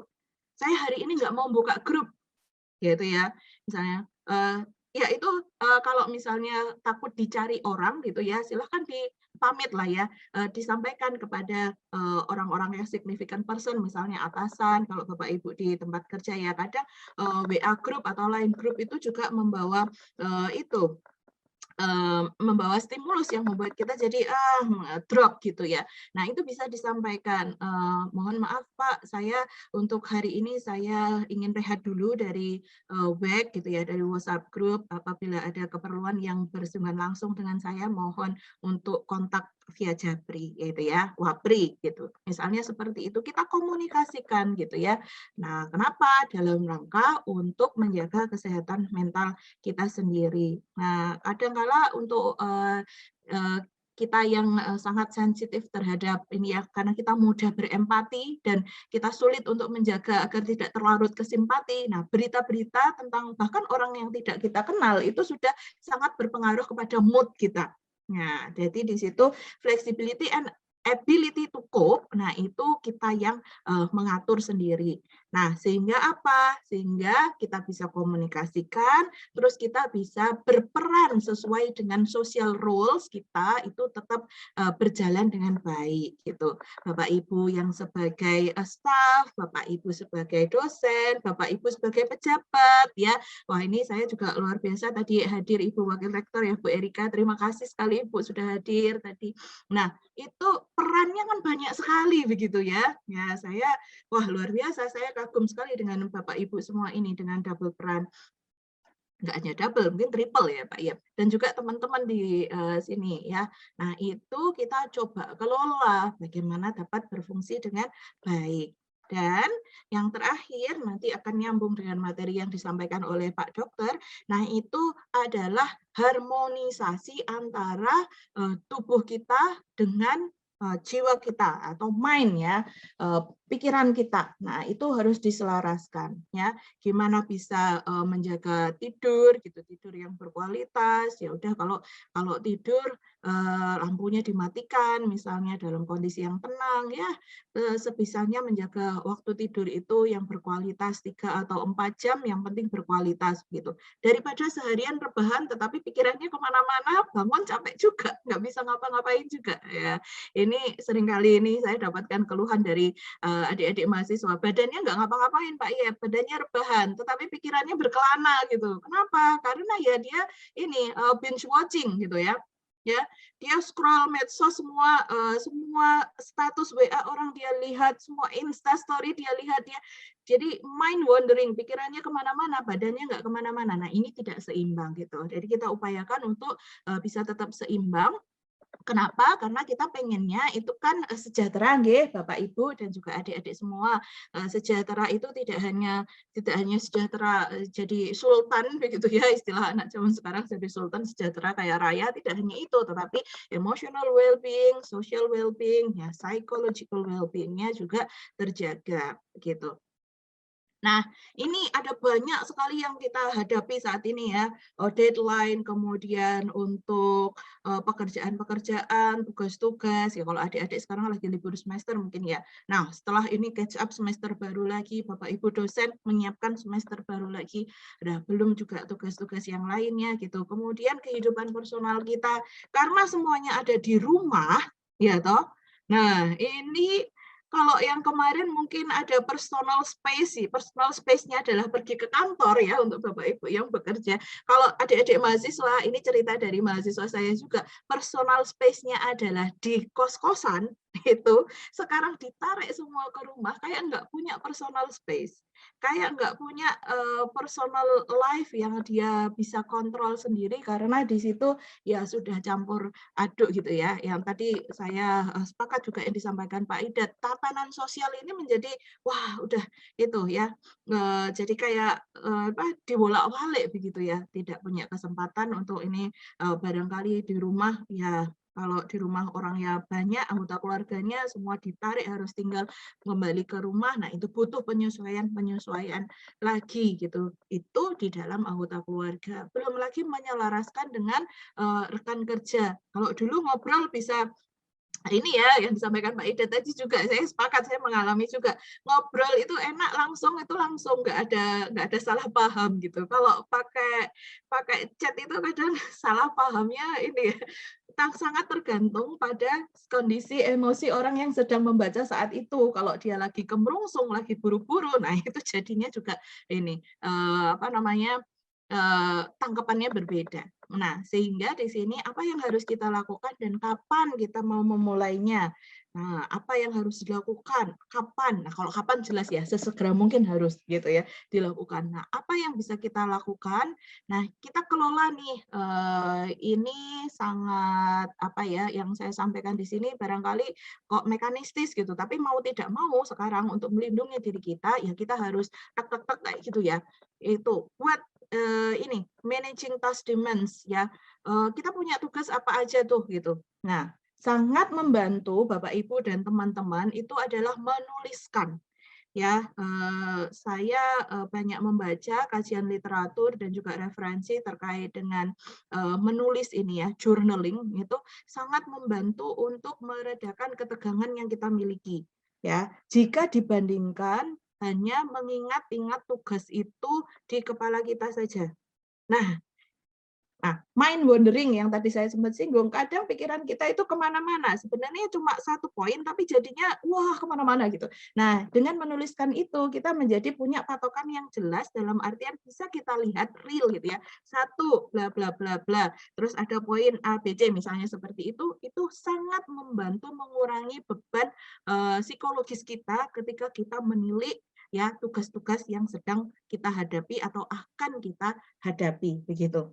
Saya hari ini nggak mau buka grup, gitu ya. Misalnya, ya itu kalau misalnya takut dicari orang gitu ya, silahkan dipamit lah ya, disampaikan kepada orang-orang yang significant person, misalnya atasan, kalau Bapak Ibu di tempat kerja ya, kadang WA group atau Line group itu juga membawa itu membawa stimulus yang membuat kita jadi drop gitu ya. Nah, itu bisa disampaikan, mohon maaf Pak, saya untuk hari ini saya ingin rehat dulu dari WA gitu ya, dari WhatsApp group. Apabila ada keperluan yang bersinggungan langsung dengan saya, mohon untuk kontak via Japri gitu ya, Wapri gitu. Misalnya seperti itu, kita komunikasikan gitu ya. Nah, kenapa? Dalam rangka untuk menjaga kesehatan mental kita sendiri. Nah, kadang-kala untuk kita yang sangat sensitif terhadap ini ya, karena kita mudah berempati dan kita sulit untuk menjaga agar tidak terlarut ke simpati. Nah, berita-berita tentang bahkan orang yang tidak kita kenal itu sudah sangat berpengaruh kepada mood kita. Nah, jadi di situ flexibility and ability to cope, nah itu kita yang mengatur sendiri. Nah, sehingga apa? Sehingga kita bisa komunikasikan, terus kita bisa berperan sesuai dengan social roles kita itu tetap berjalan dengan baik gitu. Bapak Ibu yang sebagai staff, Bapak Ibu sebagai dosen, Bapak Ibu sebagai pejabat ya. Wah, ini saya juga luar biasa tadi hadir Ibu Wakil Rektor ya Bu Erika. Terima kasih sekali Ibu sudah hadir tadi. Nah, itu perannya kan banyak sekali begitu ya. Ya, saya wah luar biasa, saya kagum sekali dengan Bapak Ibu semua ini dengan double peran. Nggak hanya double, mungkin triple ya Pak Yep. Dan juga teman-teman di sini ya. Nah, itu kita coba kelola bagaimana dapat berfungsi dengan baik. Dan yang terakhir nanti akan nyambung dengan materi yang disampaikan oleh Pak Dokter. Nah, itu adalah harmonisasi antara tubuh kita dengan jiwa kita atau mind ya, pikiran kita. Nah, itu harus diselaraskan ya. Gimana bisa menjaga tidur gitu, tidur yang berkualitas. Ya udah kalau tidur lampunya dimatikan misalnya dalam kondisi yang tenang ya, sebisanya menjaga waktu tidur itu yang berkualitas 3 atau 4 jam, yang penting berkualitas gitu. Daripada seharian rebahan tetapi pikirannya kemana-mana, bangun capek juga, nggak bisa ngapa-ngapain juga ya. Ini seringkali ini saya dapatkan keluhan dari adik-adik mahasiswa, badannya nggak ngapa-ngapain Pak ya, badannya rebahan, tetapi pikirannya berkelana gitu. Kenapa? Karena ya dia ini binge watching gitu ya. Ya, dia scroll medsos semua status WA orang dia lihat, semua Insta story dia lihat, dia jadi mind wandering, pikirannya kemana-mana, badannya nggak kemana-mana. Nah, ini tidak seimbang gitu. Jadi kita upayakan untuk bisa tetap seimbang. Kenapa? Karena kita pengennya itu kan sejahtera nggih Bapak Ibu dan juga adik-adik semua. Sejahtera itu tidak hanya sejahtera jadi sultan begitu ya, istilah anak zaman sekarang, jadi sultan sejahtera kaya raya, tidak hanya itu, tetapi emotional well-being, social well-being, ya psychological well-being-nya juga terjaga gitu. Nah, ini ada banyak sekali yang kita hadapi saat ini ya, deadline, kemudian untuk pekerjaan-pekerjaan, tugas-tugas, ya kalau adik-adik sekarang lagi libur semester mungkin ya. Nah, setelah ini catch up semester baru lagi, Bapak Ibu dosen menyiapkan semester baru lagi, ada belum juga tugas-tugas yang lainnya gitu. Kemudian kehidupan personal kita, karena semuanya ada di rumah, ya toh. Nah, ini kalau yang kemarin mungkin ada personal space sih, personal space-nya adalah pergi ke kantor ya untuk Bapak Ibu yang bekerja. Kalau adik-adik mahasiswa, ini cerita dari mahasiswa saya juga, personal space-nya adalah di kos-kosan, itu sekarang ditarik semua ke rumah, kayak nggak punya personal space, kayak nggak punya personal life yang dia bisa kontrol sendiri, karena di situ ya sudah campur aduk gitu ya. Yang tadi saya sepakat juga yang disampaikan Pak Idat, tatanan sosial ini menjadi wah udah itu ya, jadi kayak dibolak-balik begitu ya, tidak punya kesempatan untuk ini barangkali di rumah ya Kalau di rumah orangnya banyak, anggota keluarganya semua ditarik harus tinggal kembali ke rumah. Nah, itu butuh penyesuaian lagi gitu. Itu di dalam anggota keluarga. Belum lagi menyelaraskan dengan rekan kerja. Kalau dulu ngobrol bisa ini ya yang disampaikan Pak Ida tadi juga saya sepakat, saya mengalami juga ngobrol itu enak langsung nggak ada salah paham gitu. Kalau pakai chat itu kadang salah pahamnya ini ya, sangat tergantung pada kondisi emosi orang yang sedang membaca saat itu. Kalau dia lagi kemerungsung, lagi buru-buru, nah itu jadinya juga ini tangkapannya berbeda. Nah, sehingga di sini apa yang harus kita lakukan dan kapan kita mau memulainya. Nah, apa yang harus dilakukan? Kapan? Nah, kalau kapan jelas ya, sesegera mungkin harus gitu ya dilakukan. Nah, apa yang bisa kita lakukan? Nah, kita kelola nih. Ini sangat apa ya? Yang saya sampaikan di sini barangkali kok mekanistis gitu. Tapi mau tidak mau sekarang untuk melindungi diri kita, ya kita harus tek kayak gitu ya. Itu buat ini managing task demands ya. Kita punya tugas apa aja tuh gitu. Nah, sangat membantu Bapak Ibu dan teman-teman itu adalah menuliskan. Ya, saya banyak membaca kajian literatur dan juga referensi terkait dengan menulis ini ya, journaling itu sangat membantu untuk meredakan ketegangan yang kita miliki. Ya, jika dibandingkan hanya mengingat-ingat tugas itu di kepala kita saja. Nah, mind wandering yang tadi saya sempat singgung, kadang pikiran kita itu kemana-mana. Sebenarnya cuma satu poin, tapi jadinya wah kemana-mana gitu. Nah, dengan menuliskan itu, kita menjadi punya patokan yang jelas dalam artian bisa kita lihat real gitu ya. Satu, bla bla bla bla. Terus ada poin A, B, C misalnya seperti itu sangat membantu mengurangi beban psikologis kita ketika kita menilik ya tugas-tugas yang sedang kita hadapi atau akan kita hadapi begitu.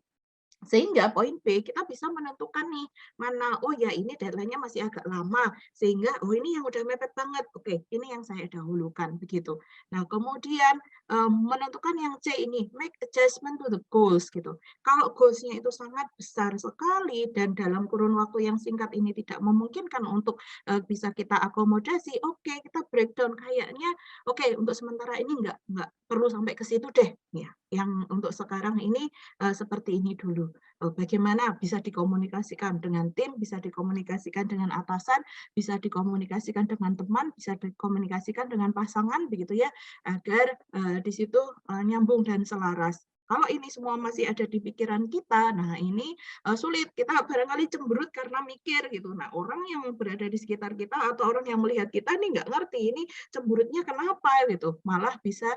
Sehingga poin B kita bisa menentukan nih mana oh ya ini deadline-nya masih agak lama sehingga oh ini yang udah mepet banget. Oke, ini yang saya dahulukan begitu. Nah, kemudian menentukan yang C ini make adjustment to the goals gitu. Kalau goals-nya itu sangat besar sekali dan dalam kurun waktu yang singkat ini tidak memungkinkan untuk bisa kita akomodasi, oke, kita breakdown kayaknya oke, untuk sementara ini nggak perlu sampai ke situ deh ya. Yang untuk sekarang ini seperti ini dulu. Bagaimana bisa dikomunikasikan dengan tim, bisa dikomunikasikan dengan atasan, bisa dikomunikasikan dengan teman, bisa dikomunikasikan dengan pasangan begitu ya, agar di situ nyambung dan selaras. Kalau ini semua masih ada di pikiran kita, nah ini sulit. Kita barangkali cemberut karena mikir gitu. Nah, orang yang berada di sekitar kita atau orang yang melihat kita ini nggak ngerti ini cemberutnya kenapa gitu. Malah bisa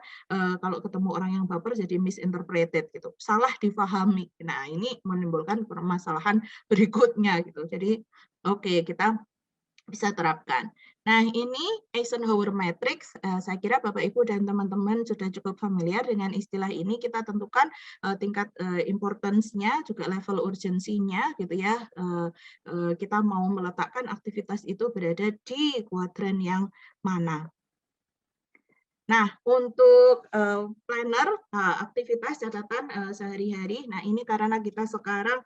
kalau ketemu orang yang baper jadi misinterpreted gitu. Salah difahami. Nah, ini menimbulkan permasalahan berikutnya gitu. Jadi oke, kita bisa terapkan. Nah, ini Eisenhower Matrix, saya kira Bapak Ibu dan teman-teman sudah cukup familiar dengan istilah ini. Kita tentukan tingkat importance-nya, juga level urgensinya, gitu ya. Kita mau meletakkan aktivitas itu berada di kuadran yang mana. Nah, untuk planner, aktivitas catatan sehari-hari, nah ini karena kita sekarang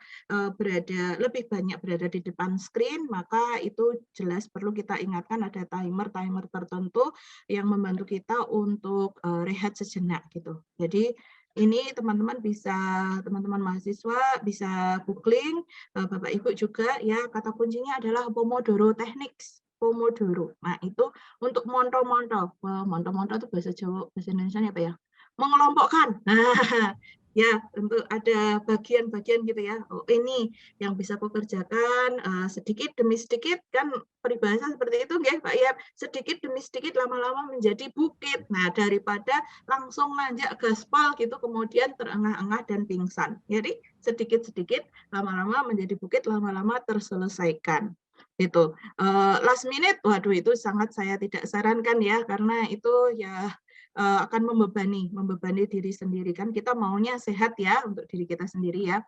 lebih banyak berada di depan screen, maka itu jelas perlu kita ingatkan ada timer tertentu yang membantu kita untuk rehat sejenak gitu. Jadi ini teman-teman mahasiswa bisa googling, Bapak Ibu juga ya, kata kuncinya adalah Pomodoro Techniques. Pomodoro. Nah, itu untuk monto-monto. Monto-monto itu bahasa Jawa, bahasa Indonesia apa ya? Mengelompokkan. Nah, ya, untuk ada bagian-bagian gitu ya. Oh, ini yang bisa aku kerjakan sedikit demi sedikit, kan peribahasa seperti itu ya, Pak ya. Sedikit demi sedikit lama-lama menjadi bukit. Nah, daripada langsung nanjak gaspol gitu kemudian terengah-engah dan pingsan. Jadi sedikit-sedikit lama-lama menjadi bukit, lama-lama terselesaikan. Itu last minute, waduh itu sangat saya tidak sarankan ya, karena itu ya akan membebani diri sendiri, kan kita maunya sehat ya untuk diri kita sendiri ya.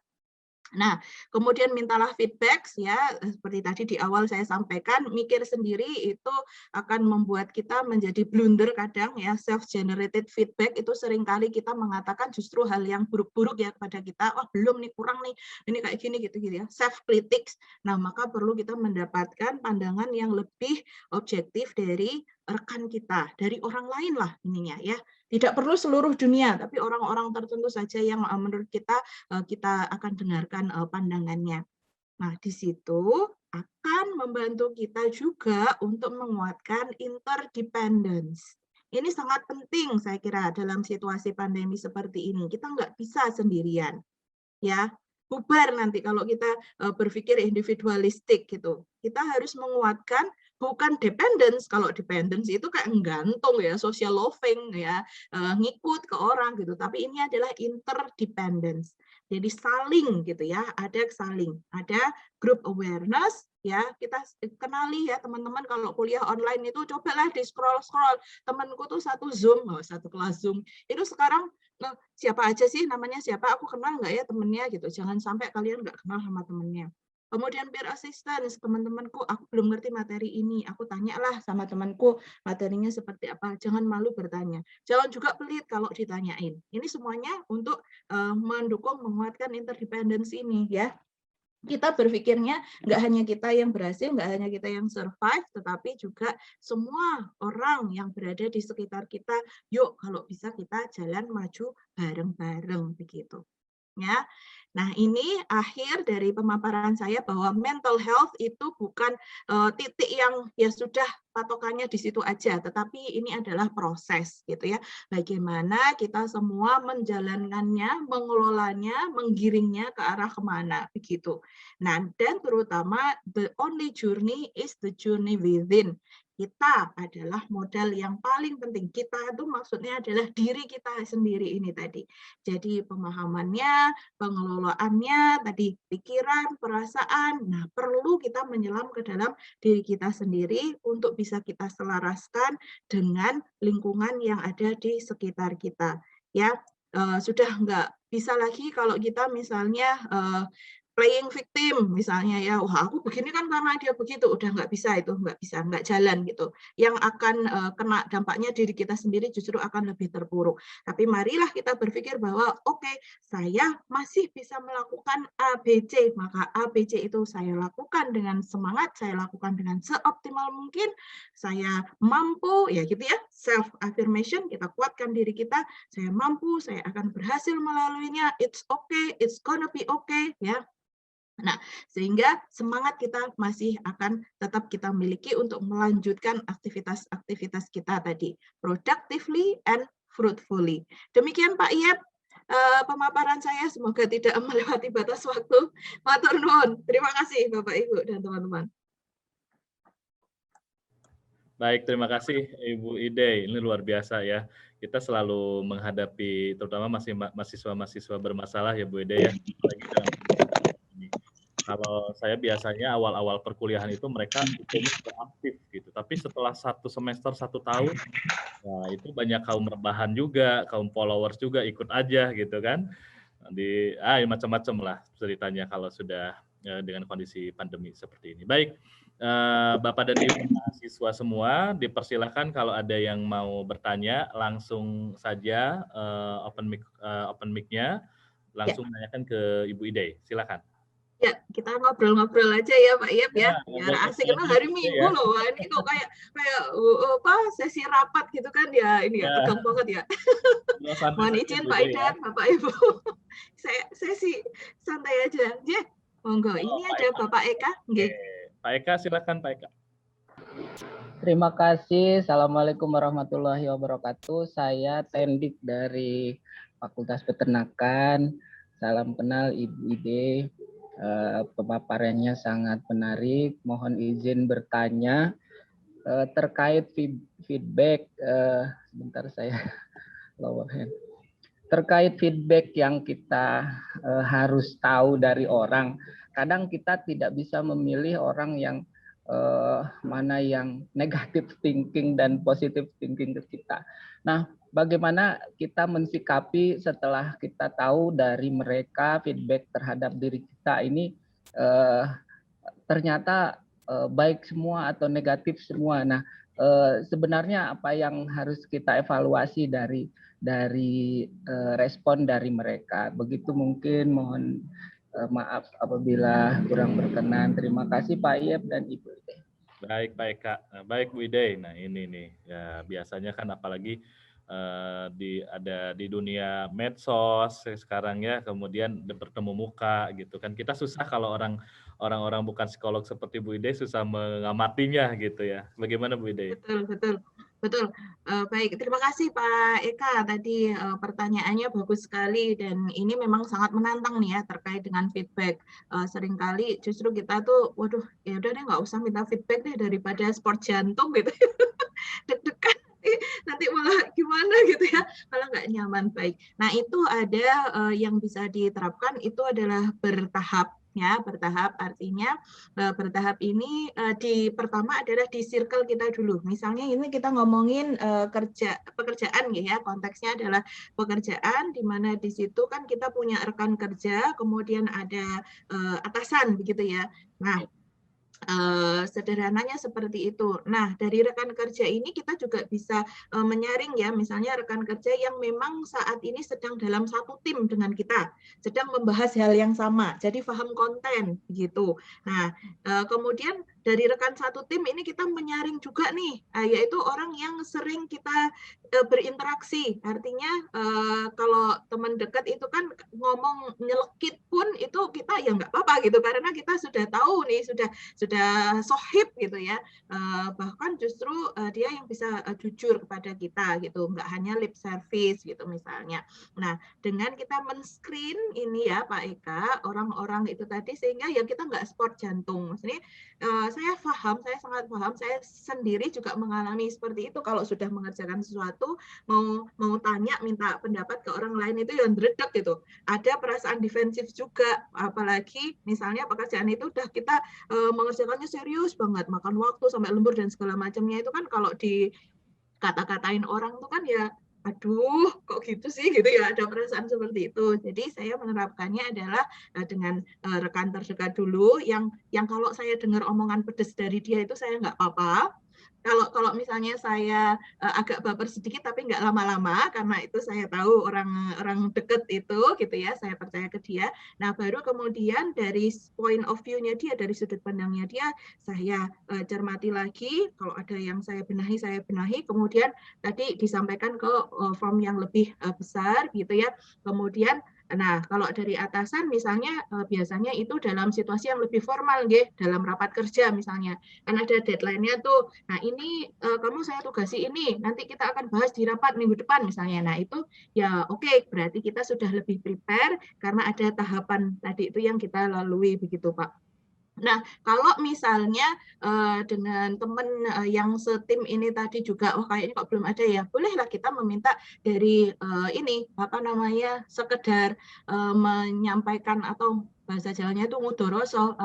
Nah, kemudian mintalah feedback ya, seperti tadi di awal saya sampaikan, mikir sendiri itu akan membuat kita menjadi blunder kadang ya, self-generated feedback itu seringkali kita mengatakan justru hal yang buruk-buruk ya kepada kita, wah belum nih, kurang nih, ini kayak gini gitu-gitu ya, self-critics. Nah, maka perlu kita mendapatkan pandangan yang lebih objektif dari rekan kita, dari orang lain lah ininya ya. Tidak perlu seluruh dunia, tapi orang-orang tertentu saja yang menurut kita kita akan dengarkan pandangannya. Nah, di situ akan membantu kita juga untuk menguatkan interdependence. Ini sangat penting saya kira dalam situasi pandemi seperti ini. Kita nggak bisa sendirian, ya. Bubar nanti kalau kita berpikir individualistik gitu. Kita harus menguatkan bukan dependence. Kalau dependence itu kayak gantung ya, social loving ya, ngikut ke orang gitu. Tapi ini adalah interdependence. Jadi saling gitu ya, ada saling, ada group awareness ya, kita kenali ya teman-teman kalau kuliah online itu cobalah di scroll temanku tuh satu Zoom, satu kelas Zoom itu sekarang siapa aja sih namanya siapa, aku kenal nggak ya temennya gitu, jangan sampai kalian nggak kenal sama temennya. Kemudian peer assistance, teman-temanku, aku belum ngerti materi ini, aku tanyalah sama temanku materinya seperti apa, jangan malu bertanya. Jangan juga pelit kalau ditanyain. Ini semuanya untuk mendukung, menguatkan interdependence ini ya. Kita berpikirnya nggak hanya kita yang berhasil, nggak hanya kita yang survive, tetapi juga semua orang yang berada di sekitar kita, yuk kalau bisa kita jalan maju bareng-bareng begitu. Ya. Nah, ini akhir dari pemaparan saya bahwa mental health itu bukan titik yang ya sudah patokannya di situ aja, tetapi ini adalah proses gitu ya. Bagaimana kita semua menjalankannya, mengelolanya, menggiringnya ke arah kemana begitu. Nah, dan terutama the only journey is the journey within. Kita adalah modal yang paling penting. Kita itu maksudnya adalah diri kita sendiri ini tadi. Jadi pemahamannya, pengelolaannya, tadi pikiran, perasaan, nah perlu kita menyelam ke dalam diri kita sendiri untuk bisa kita selaraskan dengan lingkungan yang ada di sekitar kita. Ya, sudah nggak bisa lagi kalau kita misalnya playing victim misalnya ya, wah aku begini kan karena dia begitu, udah nggak bisa itu, nggak bisa, nggak jalan gitu. Yang akan kena dampaknya diri kita sendiri justru akan lebih terpuruk. Tapi marilah kita berpikir bahwa oke, saya masih bisa melakukan ABC, maka ABC itu saya lakukan dengan semangat, saya lakukan dengan seoptimal mungkin, saya mampu, ya gitu ya, self affirmation, kita kuatkan diri kita, saya mampu, saya akan berhasil melaluinya, it's okay, it's gonna be okay, ya. Nah, sehingga semangat kita masih akan tetap kita miliki untuk melanjutkan aktivitas-aktivitas kita tadi, productively and fruitfully. Demikian Pak Iyep, pemaparan saya, semoga tidak melewati batas waktu. Matur nuwun. Terima kasih Bapak Ibu dan teman-teman. Baik, terima kasih Ibu Ide. Ini luar biasa ya. Kita selalu menghadapi terutama mahasiswa-mahasiswa bermasalah ya Bu Ide ya. Kalau saya biasanya awal-awal perkuliahan itu mereka aktif gitu, tapi setelah 1 semester 1 tahun, nah itu banyak kaum rebahan juga, kaum followers juga ikut aja gitu kan, macam-macam lah ceritanya kalau sudah dengan kondisi pandemi seperti ini. Baik, Bapak dan Ibu mahasiswa semua, dipersilakan kalau ada yang mau bertanya langsung saja open mic-nya, langsung tanyakan ke Ibu Ide, silakan. Ya, kita ngobrol-ngobrol aja ya Pak Iyep ya. Biar asik, karena hari Minggu loh. Ini kok kayak sesi rapat gitu kan ya. Ini ya tegang banget ya. Mohon izin Pak Idan, Bapak Ibu. Saya sesi santai aja. Ya, monggo. Ini ada Bapak Eka. Nggih. Pak Eka, silakan Pak Eka. Terima kasih. Assalamualaikum warahmatullahi wabarakatuh. Saya Tendik dari Fakultas Peternakan. Salam kenal Ibu Ide. Pemaparannya sangat menarik. Mohon izin bertanya terkait feedback. Sebentar saya lower hand. Terkait feedback yang kita harus tahu dari orang. Kadang kita tidak bisa memilih orang yang mana yang negative thinking dan positive thinking ke kita. Nah, bagaimana kita mensikapi setelah kita tahu dari mereka feedback terhadap diri kita ini ternyata baik semua atau negatif semua. Nah, sebenarnya apa yang harus kita evaluasi dari respon dari mereka? Begitu mungkin, mohon maaf apabila kurang berkenan. Terima kasih Pak Iyep dan Ibu Ide. Baik Pak Eka, baik Bu Ide. Nah ini nih, ya biasanya kan apalagi ada di dunia medsos sekarang ya, kemudian bertemu muka gitu kan. Kita susah kalau orang-orang bukan psikolog seperti Bu Ide susah mengamatinya gitu ya. Bagaimana Bu Ide? Betul. Baik, terima kasih Pak Eka. Tadi pertanyaannya bagus sekali dan ini memang sangat menantang nih ya terkait dengan feedback. Seringkali justru kita tuh, waduh, ya udah deh nggak usah minta feedback deh daripada sport jantung gitu. Deg-degan nanti malah gimana gitu ya, malah nggak nyaman. Baik. Nah itu ada yang bisa diterapkan itu adalah bertahap. Ya, bertahap artinya bertahap ini pertama adalah di circle kita dulu. Misalnya ini kita ngomongin pekerjaan ya, konteksnya adalah pekerjaan di mana di situ kan kita punya rekan kerja, kemudian ada atasan begitu ya. Nah, sederhananya seperti itu. Nah, dari rekan kerja ini kita juga bisa menyaring ya, misalnya rekan kerja yang memang saat ini sedang dalam satu tim dengan kita, sedang membahas hal yang sama, jadi paham konten gitu. Nah, kemudian dari rekan satu tim ini kita menyaring juga nih, yaitu orang yang sering kita berinteraksi. Artinya kalau teman dekat itu kan ngomong nyelekit pun itu kita ya nggak apa-apa gitu, karena kita sudah tahu nih, sudah sohib gitu ya. Bahkan justru dia yang bisa jujur kepada kita gitu, nggak hanya lip service gitu misalnya. Nah, dengan kita men-screen ini ya Pak Eka, orang-orang itu tadi sehingga ya kita nggak sport jantung. Maksudnya saya sangat paham, saya sendiri juga mengalami seperti itu. Kalau sudah mengerjakan sesuatu, mau tanya, minta pendapat ke orang lain itu yang dredeg gitu. Ada perasaan defensif juga, apalagi misalnya pekerjaan itu udah kita mengerjakannya serius banget, makan waktu sampai lembur dan segala macamnya itu kan kalau dikata-katain orang tuh kan ya, aduh kok gitu sih gitu ya, ada perasaan seperti itu. Jadi saya menerapkannya adalah dengan rekan terdekat dulu yang kalau saya dengar omongan pedes dari dia itu saya nggak apa-apa. Kalau misalnya saya agak baper sedikit tapi nggak lama-lama karena itu saya tahu orang deket itu gitu ya, saya percaya ke dia. Nah baru kemudian dari point of view-nya dia, dari sudut pandangnya dia, saya cermati lagi. Kalau ada yang saya benahi. Kemudian tadi disampaikan ke form yang lebih besar gitu ya. Kemudian nah, kalau dari atasan misalnya biasanya itu dalam situasi yang lebih formal nggih, dalam rapat kerja misalnya. Kan ada deadline-nya tuh. Nah, ini kamu saya tugasi ini, nanti kita akan bahas di rapat minggu depan misalnya. Nah, itu ya oke, berarti kita sudah lebih prepare karena ada tahapan tadi itu yang kita lalui begitu, Pak. Nah, kalau misalnya dengan teman yang setim ini tadi juga, kayaknya kok belum ada ya, bolehlah kita meminta dari ini, apa namanya, sekedar menyampaikan atau bahasa Jawanya itu ngudoroso,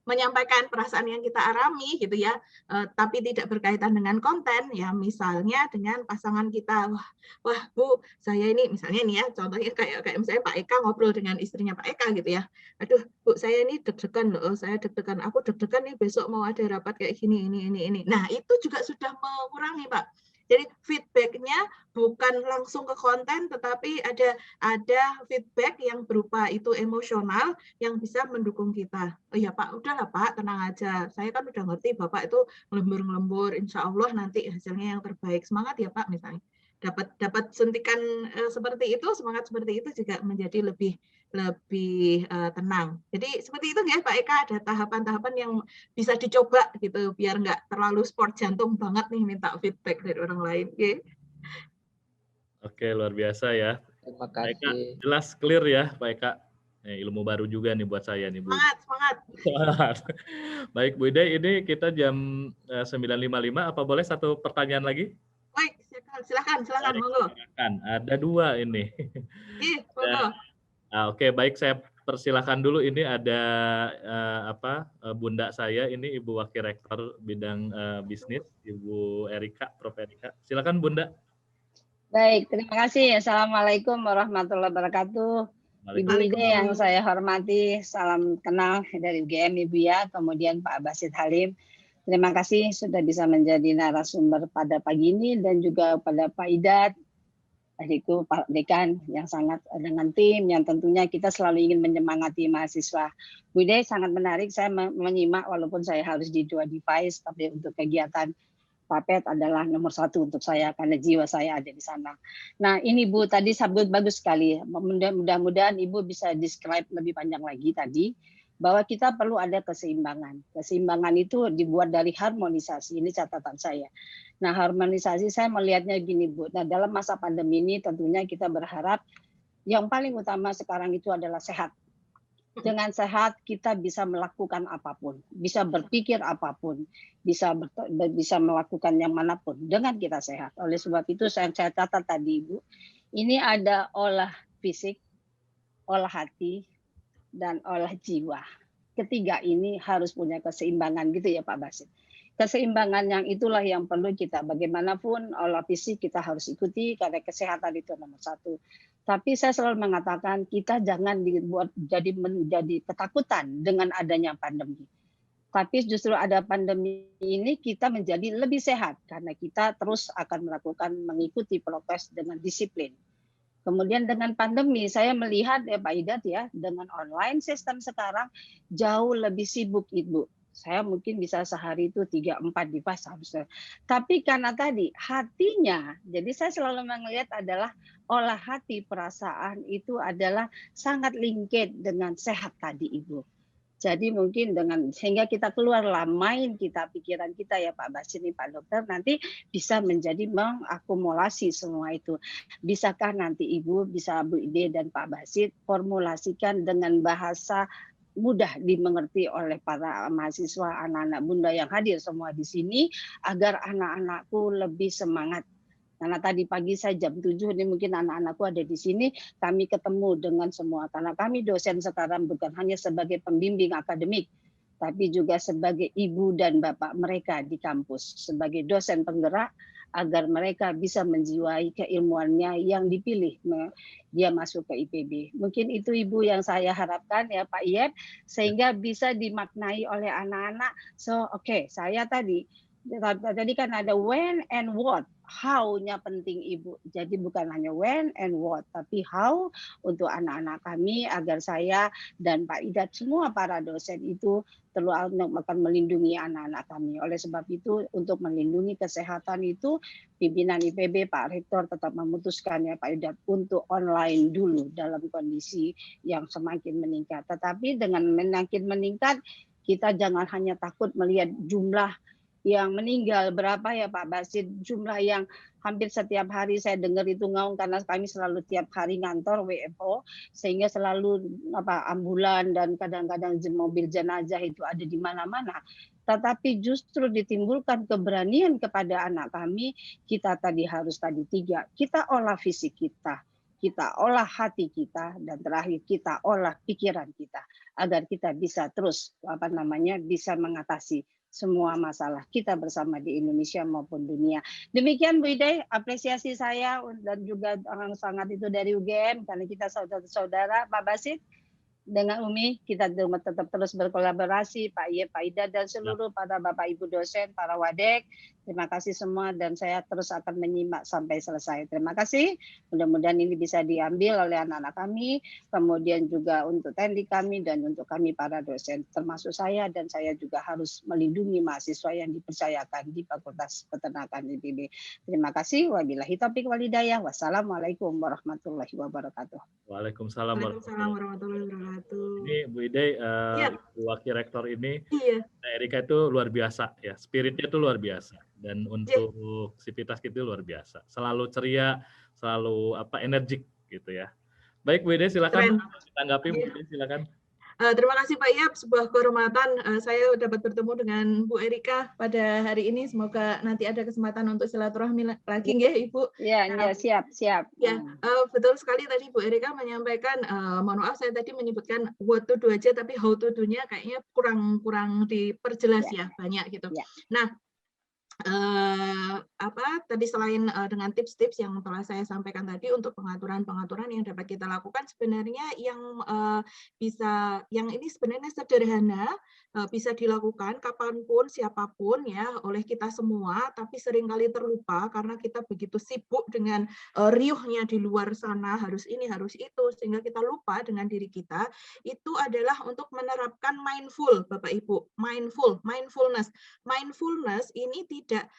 menyampaikan perasaan yang kita alami gitu ya, tapi tidak berkaitan dengan konten ya, misalnya dengan pasangan kita, wah Bu, saya ini misalnya nih ya, contohnya kayak misalnya Pak Eka ngobrol dengan istrinya Pak Eka gitu ya, aduh Bu, saya ini deg-degan loh, aku deg-degan nih besok mau ada rapat kayak gini, ini. Nah itu juga sudah mengurangi Pak. Jadi feedback-nya bukan langsung ke konten, tetapi ada feedback yang berupa itu emosional yang bisa mendukung kita. Oh ya Pak, udahlah Pak, tenang aja. Saya kan udah ngerti Bapak itu ngelembur-ngelembur, insya Allah nanti hasilnya yang terbaik. Semangat ya Pak, misalnya. Dapat sentikan seperti itu, semangat seperti itu juga menjadi lebih tenang. Jadi seperti itu ya Pak Eka, ada tahapan-tahapan yang bisa dicoba gitu biar nggak terlalu sport jantung banget nih minta feedback dari orang lain. Okay. Oke, luar biasa ya. Terima Pak Eka, kasih. jelas clear ya Pak Eka. Ilmu baru juga nih buat saya nih Bu. Semangat. Baik Bu Ide, ini kita jam 9.55, apa boleh satu pertanyaan lagi? Baik, silakan monggo. Ada 2 ini. Monggo. Oke, baik, saya persilakan dulu, ini ada bunda saya, ini Ibu Wakil Rektor bidang bisnis, Ibu Erika, Prof. Erika. Silakan Bunda. Baik, terima kasih. Assalamualaikum warahmatullahi wabarakatuh. Ibu Ide yang saya hormati, salam kenal dari UGM Ibu ya, kemudian Pak Basit Halim. Terima kasih sudah bisa menjadi narasumber pada pagi ini dan juga pada Pak Idat, adikku Pak Dekan yang sangat dengan tim yang tentunya kita selalu ingin menyemangati mahasiswa. Bu Ide sangat menarik, saya menyimak walaupun saya harus di 2 device, tapi untuk kegiatan Papet adalah nomor 1 untuk saya karena jiwa saya ada di sana. Nah ini Bu tadi sabut bagus sekali, mudah-mudahan Ibu bisa describe lebih panjang lagi tadi, bahwa kita perlu ada keseimbangan. Keseimbangan itu dibuat dari harmonisasi, ini catatan saya. Nah harmonisasi saya melihatnya gini Bu, nah dalam masa pandemi ini tentunya kita berharap yang paling utama sekarang itu adalah sehat. Dengan sehat kita bisa melakukan apapun, bisa berpikir apapun, bisa melakukan yang manapun dengan kita sehat. Oleh sebab itu saya catat tadi Ibu, ini ada olah fisik, olah hati, dan olah jiwa. Ketiga ini harus punya keseimbangan gitu ya Pak Basit. Keseimbangan yang itulah yang perlu kita, bagaimanapun olah fisik kita harus ikuti karena kesehatan itu nomor 1. Tapi saya selalu mengatakan kita jangan dibuat menjadi ketakutan dengan adanya pandemi. Tapi justru ada pandemi ini kita menjadi lebih sehat karena kita terus akan mengikuti prokes dengan disiplin. Kemudian dengan pandemi saya melihat ya Pak Idat ya, dengan online sistem sekarang jauh lebih sibuk Ibu. Saya mungkin bisa sehari itu 3-4 device harusnya. Tapi karena tadi hatinya, jadi saya selalu melihat adalah olah hati perasaan itu adalah sangat linked dengan sehat tadi Ibu. Jadi mungkin sehingga kita keluarlah main kita, pikiran kita ya Pak Basit nih Pak Dokter, nanti bisa menjadi mengakumulasi semua itu. Bisakah nanti Ibu, bisa Bu Ide dan Pak Basit formulasikan dengan bahasa mudah dimengerti oleh para mahasiswa, anak-anak bunda yang hadir semua di sini, agar anak-anakku lebih semangat. Karena tadi pagi saya jam 7 ini mungkin anak-anakku ada di sini, kami ketemu dengan semua. Karena kami dosen sekarang bukan hanya sebagai pembimbing akademik, tapi juga sebagai ibu dan bapak mereka di kampus, sebagai dosen penggerak, agar mereka bisa menjiwai keilmuannya yang dipilih dia masuk ke IPB. Mungkin itu Ibu yang saya harapkan ya Pak Iyep, sehingga bisa dimaknai oleh anak-anak. So oke, saya tadi kan ada when and what, how-nya penting Ibu. Jadi bukan hanya when and what, tapi how untuk anak-anak kami agar saya dan Pak Idat semua para dosen itu akan melindungi anak-anak kami. Oleh sebab itu untuk melindungi kesehatan itu pimpinan IPB Pak Rektor tetap memutuskan ya Pak Idat untuk online dulu dalam kondisi yang semakin meningkat. Tetapi dengan semakin meningkat kita jangan hanya takut melihat jumlah yang meninggal berapa ya Pak Basit, jumlah yang hampir setiap hari saya dengar itu ngaung karena kami selalu tiap hari ngantor WFO sehingga selalu ambulan dan kadang-kadang mobil jenazah itu ada di mana-mana. Tetapi justru ditimbulkan keberanian kepada anak kami, kita harus 3, kita olah fisik kita olah hati kita, dan terakhir kita olah pikiran kita agar kita bisa terus bisa mengatasi semua masalah kita bersama di Indonesia maupun dunia. Demikian Bu Ide, apresiasi saya dan juga orang sangat itu dari UGM karena kita saudara-saudara. Pak Basit dengan Umi kita tetap terus berkolaborasi, Pak Iyep, Pak Ida dan seluruh para Bapak Ibu dosen, para wadek. Terima kasih semua dan saya terus akan menyimak sampai selesai. Terima kasih. Mudah-mudahan ini bisa diambil oleh anak-anak kami, kemudian juga untuk teknik kami dan untuk kami para dosen, termasuk saya, dan saya juga harus melindungi mahasiswa yang dipercayakan di Fakultas Peternakan IPB. Terima kasih. Wabillahi taufiq wal hidayah. Wassalamualaikum warahmatullahi wabarakatuh. Waalaikumsalam warahmatullahi wabarakatuh. Ini Bu Ide, Wakil Rektor ini, Erika itu luar biasa ya, spiritnya itu luar biasa. Dan untuk aktivitas kita luar biasa, selalu ceria, selalu energik gitu ya. Baik Bu Ide, silakan tanggapi Bu Ide, silakan. Terima kasih Pak Iyap, sebuah kehormatan saya dapat bertemu dengan Bu Erika pada hari ini. Semoga nanti ada kesempatan untuk silaturahmi lagi ya Ibu. Ya, siap. Ya, betul sekali tadi Bu Erika menyampaikan, mohon maaf saya tadi menyebutkan what to do aja, tapi how to do-nya kayaknya kurang diperjelas ya, banyak gitu. Nah, tadi selain dengan tips-tips yang telah saya sampaikan tadi untuk pengaturan-pengaturan yang dapat kita lakukan, sebenarnya yang ini sebenarnya sederhana, bisa dilakukan kapanpun, siapapun ya, oleh kita semua, tapi seringkali terlupa karena kita begitu sibuk dengan riuhnya di luar sana, harus ini, harus itu, sehingga kita lupa dengan diri kita. Itu adalah untuk menerapkan mindful, Bapak Ibu, mindfulness. Mindfulness ini tidak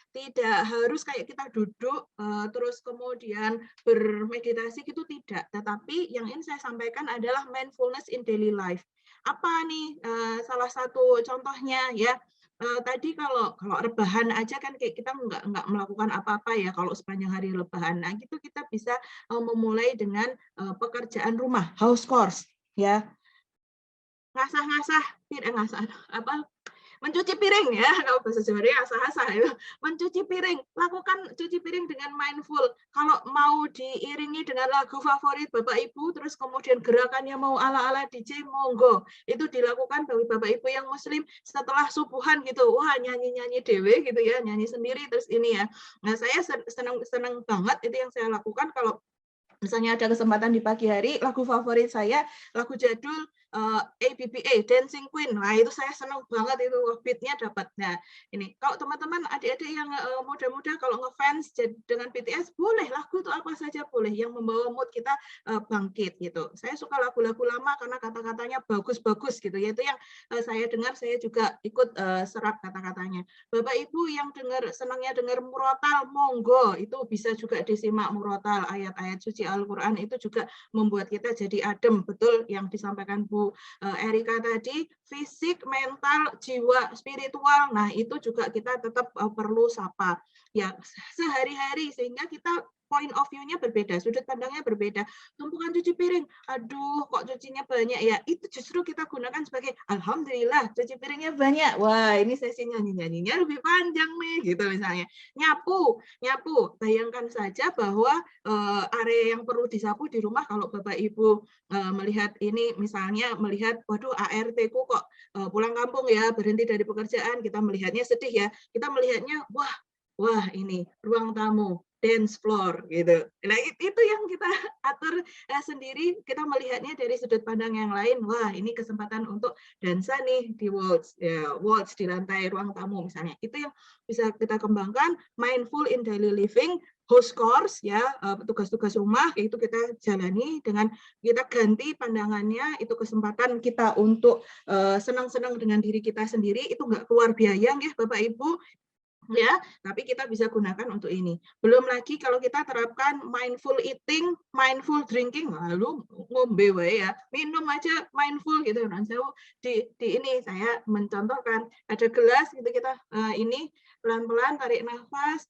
harus kayak kita duduk terus kemudian bermeditasi gitu, tidak. Tetapi yang ingin saya sampaikan adalah mindfulness in daily life. Apa nih salah satu contohnya ya? Tadi kalau rebahan aja kan kayak kita nggak melakukan apa-apa ya kalau sepanjang hari rebahan. Nah gitu kita bisa memulai dengan pekerjaan rumah, house chores ya. Mencuci piring ya, kalau bahasa Jawanya asah-asah ya. Mencuci piring, lakukan cuci piring dengan mindful. Kalau mau diiringi dengan lagu favorit Bapak Ibu, terus kemudian gerakannya mau ala-ala DJ, monggo. Itu dilakukan bagi Bapak Ibu yang Muslim setelah subuhan gitu. Wah, nyanyi-nyanyi dewe gitu ya, nyanyi sendiri terus ini ya. Nah, saya senang banget itu yang saya lakukan kalau misalnya ada kesempatan di pagi hari, lagu favorit saya, lagu jadul ABBA, Dancing Queen. Nah, itu saya senang banget, itu beat-nya dapat. Nah, ini kalau teman-teman adik-adik yang muda-muda kalau ngefans dengan BTS, boleh lagu itu apa saja boleh yang membawa mood kita bangkit gitu. Saya suka lagu-lagu lama karena kata-katanya bagus-bagus gitu. Yaitu yang saya dengar, saya juga ikut serap kata-katanya. Bapak Ibu yang senangnya dengar murotal, monggo, itu bisa juga disimak murotal, ayat-ayat suci Al-Qur'an itu juga membuat kita jadi adem, betul yang disampaikan Bu Erika tadi, fisik, mental, jiwa, spiritual. Nah, itu juga kita tetap perlu sapa ya sehari-hari, sehingga kita point of view-nya berbeda, sudut pandangnya berbeda. Tumpukan cuci piring, aduh kok cucinya banyak ya, itu justru kita gunakan sebagai alhamdulillah cuci piringnya banyak. Wah, ini sesi nyanyi-nyanyinya lebih panjang nih gitu misalnya. Nyapu, bayangkan saja bahwa area yang perlu disapu di rumah, kalau Bapak Ibu melihat ini, misalnya melihat waduh ART-ku kok pulang kampung ya, berhenti dari pekerjaan, kita melihatnya sedih ya, kita melihatnya wah ini ruang tamu, dance floor gitu. Nah, itu yang kita atur sendiri, kita melihatnya dari sudut pandang yang lain. Wah, ini kesempatan untuk dansa nih di waltz di lantai ruang tamu misalnya. Itu yang bisa kita kembangkan. Mindful in daily living, house chores ya, tugas-tugas rumah itu kita jalani dengan kita ganti pandangannya. Itu kesempatan kita untuk senang-senang dengan diri kita sendiri. Itu nggak keluar biaya ya Bapak Ibu. Ya, tapi kita bisa gunakan untuk ini. Belum lagi kalau kita terapkan mindful eating, mindful drinking, lalu ngombe wae ya, minum aja mindful gitu. Nah, di ini saya mencontohkan ada gelas gitu, kita ini pelan-pelan tarik nafas,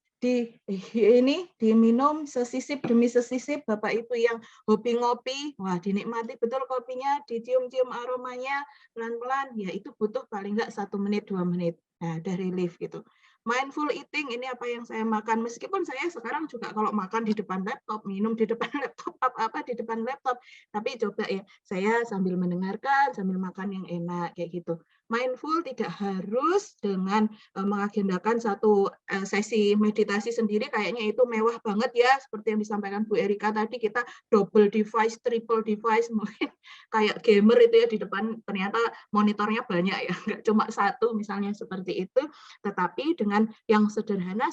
diminum sesisip demi sesisip. Bapak Ibu yang hobi ngopi, wah dinikmati betul kopinya, dicium-cium aromanya pelan-pelan, ya itu butuh paling nggak 1 menit 2 menit. Nah, ada relief gitu. Mindful eating, ini apa yang saya makan, meskipun saya sekarang juga kalau makan di depan laptop, minum di depan laptop, apa di depan laptop, tapi coba ya saya sambil mendengarkan, sambil makan yang enak kayak gitu. Mindful tidak harus dengan mengagendakan satu sesi meditasi sendiri, kayaknya itu mewah banget ya, seperti yang disampaikan Bu Erika tadi, kita double device, triple device, mungkin kayak gamer itu ya, di depan ternyata monitornya banyak ya, nggak cuma satu misalnya seperti itu. Tetapi dengan yang sederhana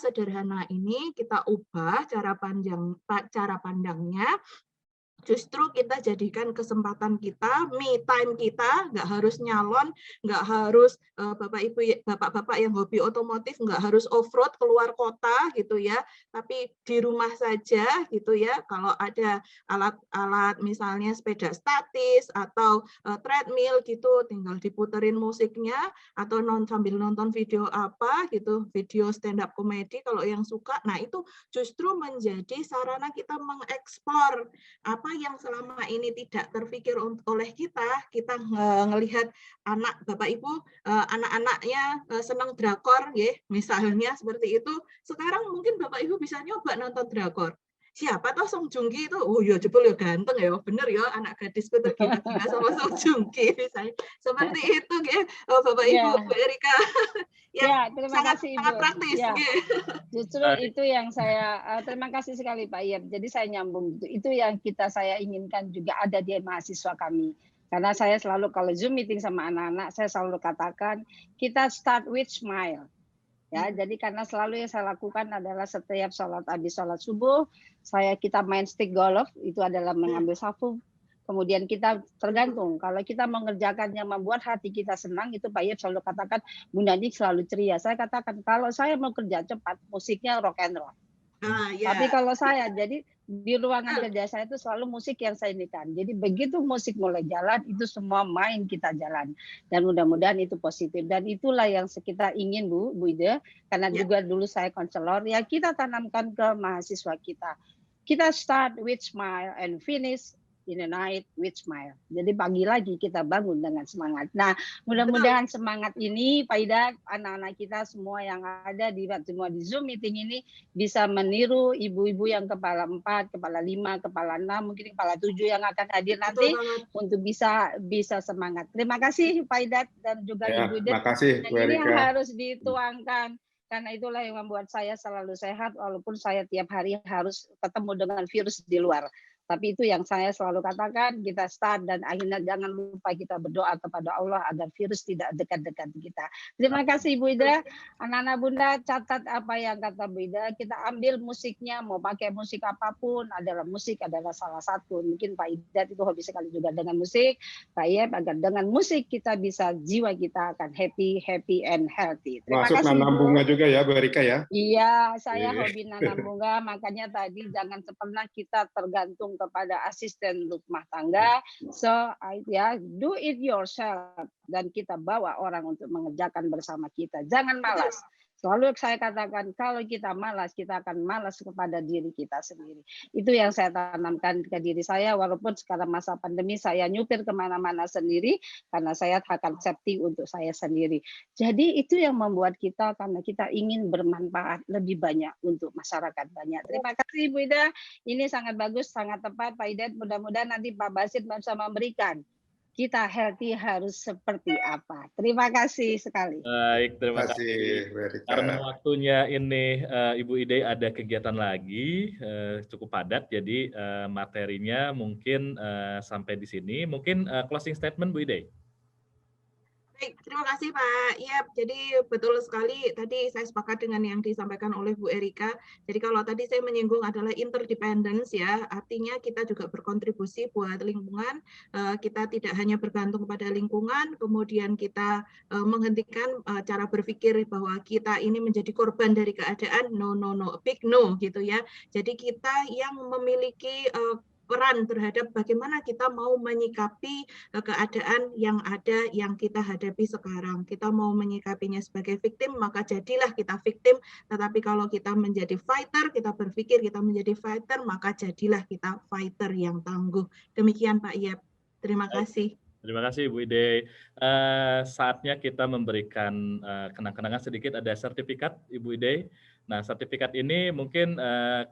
ini kita ubah cara pandangnya. Justru kita jadikan kesempatan kita, me time kita, nggak harus nyalon, nggak harus bapak-bapak yang hobi otomotif, nggak harus off-road keluar kota gitu ya, tapi di rumah saja gitu ya. Kalau ada alat-alat misalnya sepeda statis atau treadmill gitu, tinggal diputerin musiknya atau sambil nonton video apa gitu, video stand up comedy kalau yang suka. Nah itu justru menjadi sarana kita mengeksplor apa yang selama ini tidak terpikir oleh kita ngelihat anak Bapak Ibu, anak-anaknya senang drakor, ya, misalnya seperti itu. Sekarang mungkin Bapak Ibu bisa nyoba nonton drakor. Siapa toh Song Joong Ki itu? Oh ya jebol ya ganteng ya, bener ya anak gadisku tergila-gila sama Song Joong Ki misalnya. Seperti itu ya, Bapak Ibu, Bu Erika. Ya, terima kasih Ibu. Sangat praktis. Ya. Justru itu yang saya terima kasih sekali Pak Iyep. Jadi saya nyambung itu yang saya inginkan juga ada di mahasiswa kami. Karena saya selalu kalau Zoom meeting sama anak-anak, saya selalu katakan kita start with smile. Ya, jadi karena selalu yang saya lakukan adalah setiap habis sholat subuh, kita main stick golf, itu adalah mengambil sapu. Kemudian kita tergantung, kalau kita mengerjakan yang membuat hati kita senang, itu Pak Iyep selalu katakan, Bunda Nik selalu ceria. Saya katakan, kalau saya mau kerja cepat, musiknya rock and roll. Tapi kalau saya, jadi di ruangan kerja saya itu selalu musik yang saya inikan. Jadi begitu musik mulai jalan, itu semua main kita jalan. Dan mudah-mudahan itu positif. Dan itulah yang kita ingin Bu Ida, karena juga dulu saya konselor, ya kita tanamkan ke mahasiswa kita. Kita start with smile and finish in the night with smile. Jadi pagi lagi kita bangun dengan semangat. Nah, mudah-mudahan semangat ini, Pak Ida, anak-anak kita semua yang ada di Zoom meeting ini bisa meniru ibu-ibu yang kepala 4, kepala 5, kepala 6, mungkin kepala 7 yang akan hadir nanti untuk bisa semangat. Terima kasih Pak Ida dan juga Ibu Ida. Terima kasih Bu Erika. Ini yang harus dituangkan. Karena itulah yang membuat saya selalu sehat, walaupun saya tiap hari harus ketemu dengan virus di luar. Tapi itu yang saya selalu katakan, kita start dan akhirnya jangan lupa kita berdoa kepada Allah agar virus tidak dekat-dekat kita. Terima kasih Bu Ida. Anak-anak Bunda catat apa yang kata Bu Ida, kita ambil musiknya, mau pakai musik apapun, musik adalah salah satu. Mungkin Pak Ida itu hobi sekali juga dengan musik. Pak Iyep, agar dengan musik kita bisa, jiwa kita akan happy and healthy. Terima kasih nanam bunga juga ya Bu Erika ya? Iya, saya hobi nanam bunga, makanya tadi jangan pernah kita tergantung kepada asisten rumah tangga. So, do it yourself dan kita bawa orang untuk mengerjakan bersama kita. Jangan malas. Selalu saya katakan, kalau kita malas, kita akan malas kepada diri kita sendiri. Itu yang saya tanamkan ke diri saya, walaupun sekarang masa pandemi saya nyupir kemana-mana sendiri, karena saya akan safety untuk saya sendiri. Jadi itu yang membuat kita, karena kita ingin bermanfaat lebih banyak untuk masyarakat banyak. Terima kasih Bu Ida, ini sangat bagus, sangat tepat Pak Ida. Mudah-mudahan nanti Pak Basit bisa memberikan kita healthy harus seperti apa. Terima kasih sekali. Baik, terima kasih. Karena waktunya ini Ibu Ida ada kegiatan lagi cukup padat, jadi materinya mungkin sampai di sini. Mungkin closing statement Bu Ida. Baik, terima kasih Pak Iyep. Jadi betul sekali tadi saya sepakat dengan yang disampaikan oleh Bu Erika. Jadi kalau tadi saya menyinggung adalah interdependence ya, artinya kita juga berkontribusi buat lingkungan. Kita tidak hanya bergantung pada lingkungan, kemudian kita menghentikan cara berpikir bahwa kita ini menjadi korban dari keadaan. No, big no gitu ya. Jadi kita yang memiliki peran terhadap bagaimana kita mau menyikapi keadaan yang ada yang kita hadapi sekarang. Kita mau menyikapinya sebagai victim, maka jadilah kita victim. Tetapi kalau kita menjadi fighter, kita berpikir kita menjadi fighter, maka jadilah kita fighter yang tangguh. Demikian Pak Iyep. Terima kasih. Terima kasih Bu Ide. Saatnya kita memberikan kenang-kenangan sedikit, ada sertifikat Ibu Ide. Nah, sertifikat ini mungkin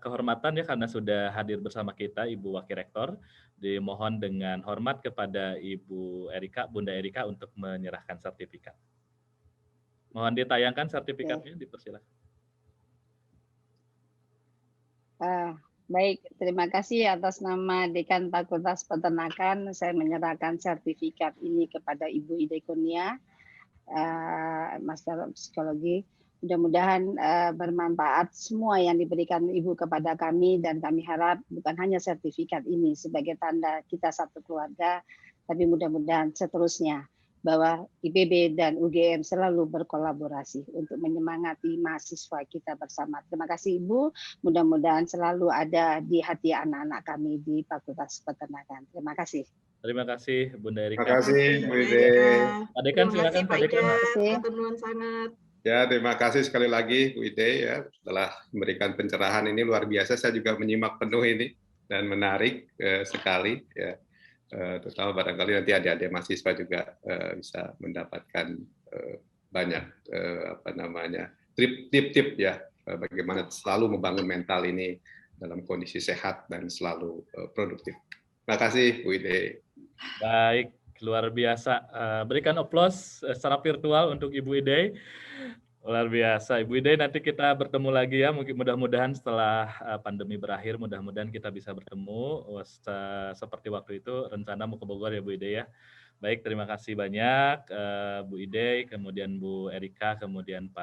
kehormatan ya karena sudah hadir bersama kita Ibu Wakil Rektor. Dimohon dengan hormat kepada Ibu Erika, Bunda Erika untuk menyerahkan sertifikat. Mohon ditayangkan sertifikatnya, dipersilakan. Baik, terima kasih atas nama Dekan Fakultas Peternakan. Saya menyerahkan sertifikat ini kepada Ibu Ida Kurnia, Master Psikologi. Mudah-mudahan bermanfaat semua yang diberikan Ibu kepada kami, dan kami harap bukan hanya sertifikat ini sebagai tanda kita satu keluarga, tapi mudah-mudahan seterusnya bahwa IPB dan UGM selalu berkolaborasi untuk menyemangati mahasiswa kita bersama. Terima kasih Ibu, mudah-mudahan selalu ada di hati anak-anak kami di Fakultas Peternakan. Terima kasih. Terima kasih Bunda Erika. Terima kasih Bu Ide. Pak Dekan silakan Pak Dekan. Terima sangat. Ya, terima kasih sekali lagi Bu Ide ya, setelah memberikan pencerahan ini luar biasa. Saya juga menyimak penuh ini. dan menarik sekali ya. Terutama barangkali nanti adik-adik mahasiswa juga bisa mendapatkan banyak tip-tip ya bagaimana selalu membangun mental ini dalam kondisi sehat dan selalu produktif. Terima kasih Bu Ide. Baik, luar biasa. Berikan aplaus secara virtual untuk Ibu Ide. Luar biasa, Ibu Ide. Nanti kita bertemu lagi ya. Mungkin mudah-mudahan setelah pandemi berakhir, mudah-mudahan kita bisa bertemu seperti waktu itu. Rencana mau ke Bogor ya Bu Ide ya. Baik, terima kasih banyak Bu Ide, kemudian Bu Erika, kemudian Pak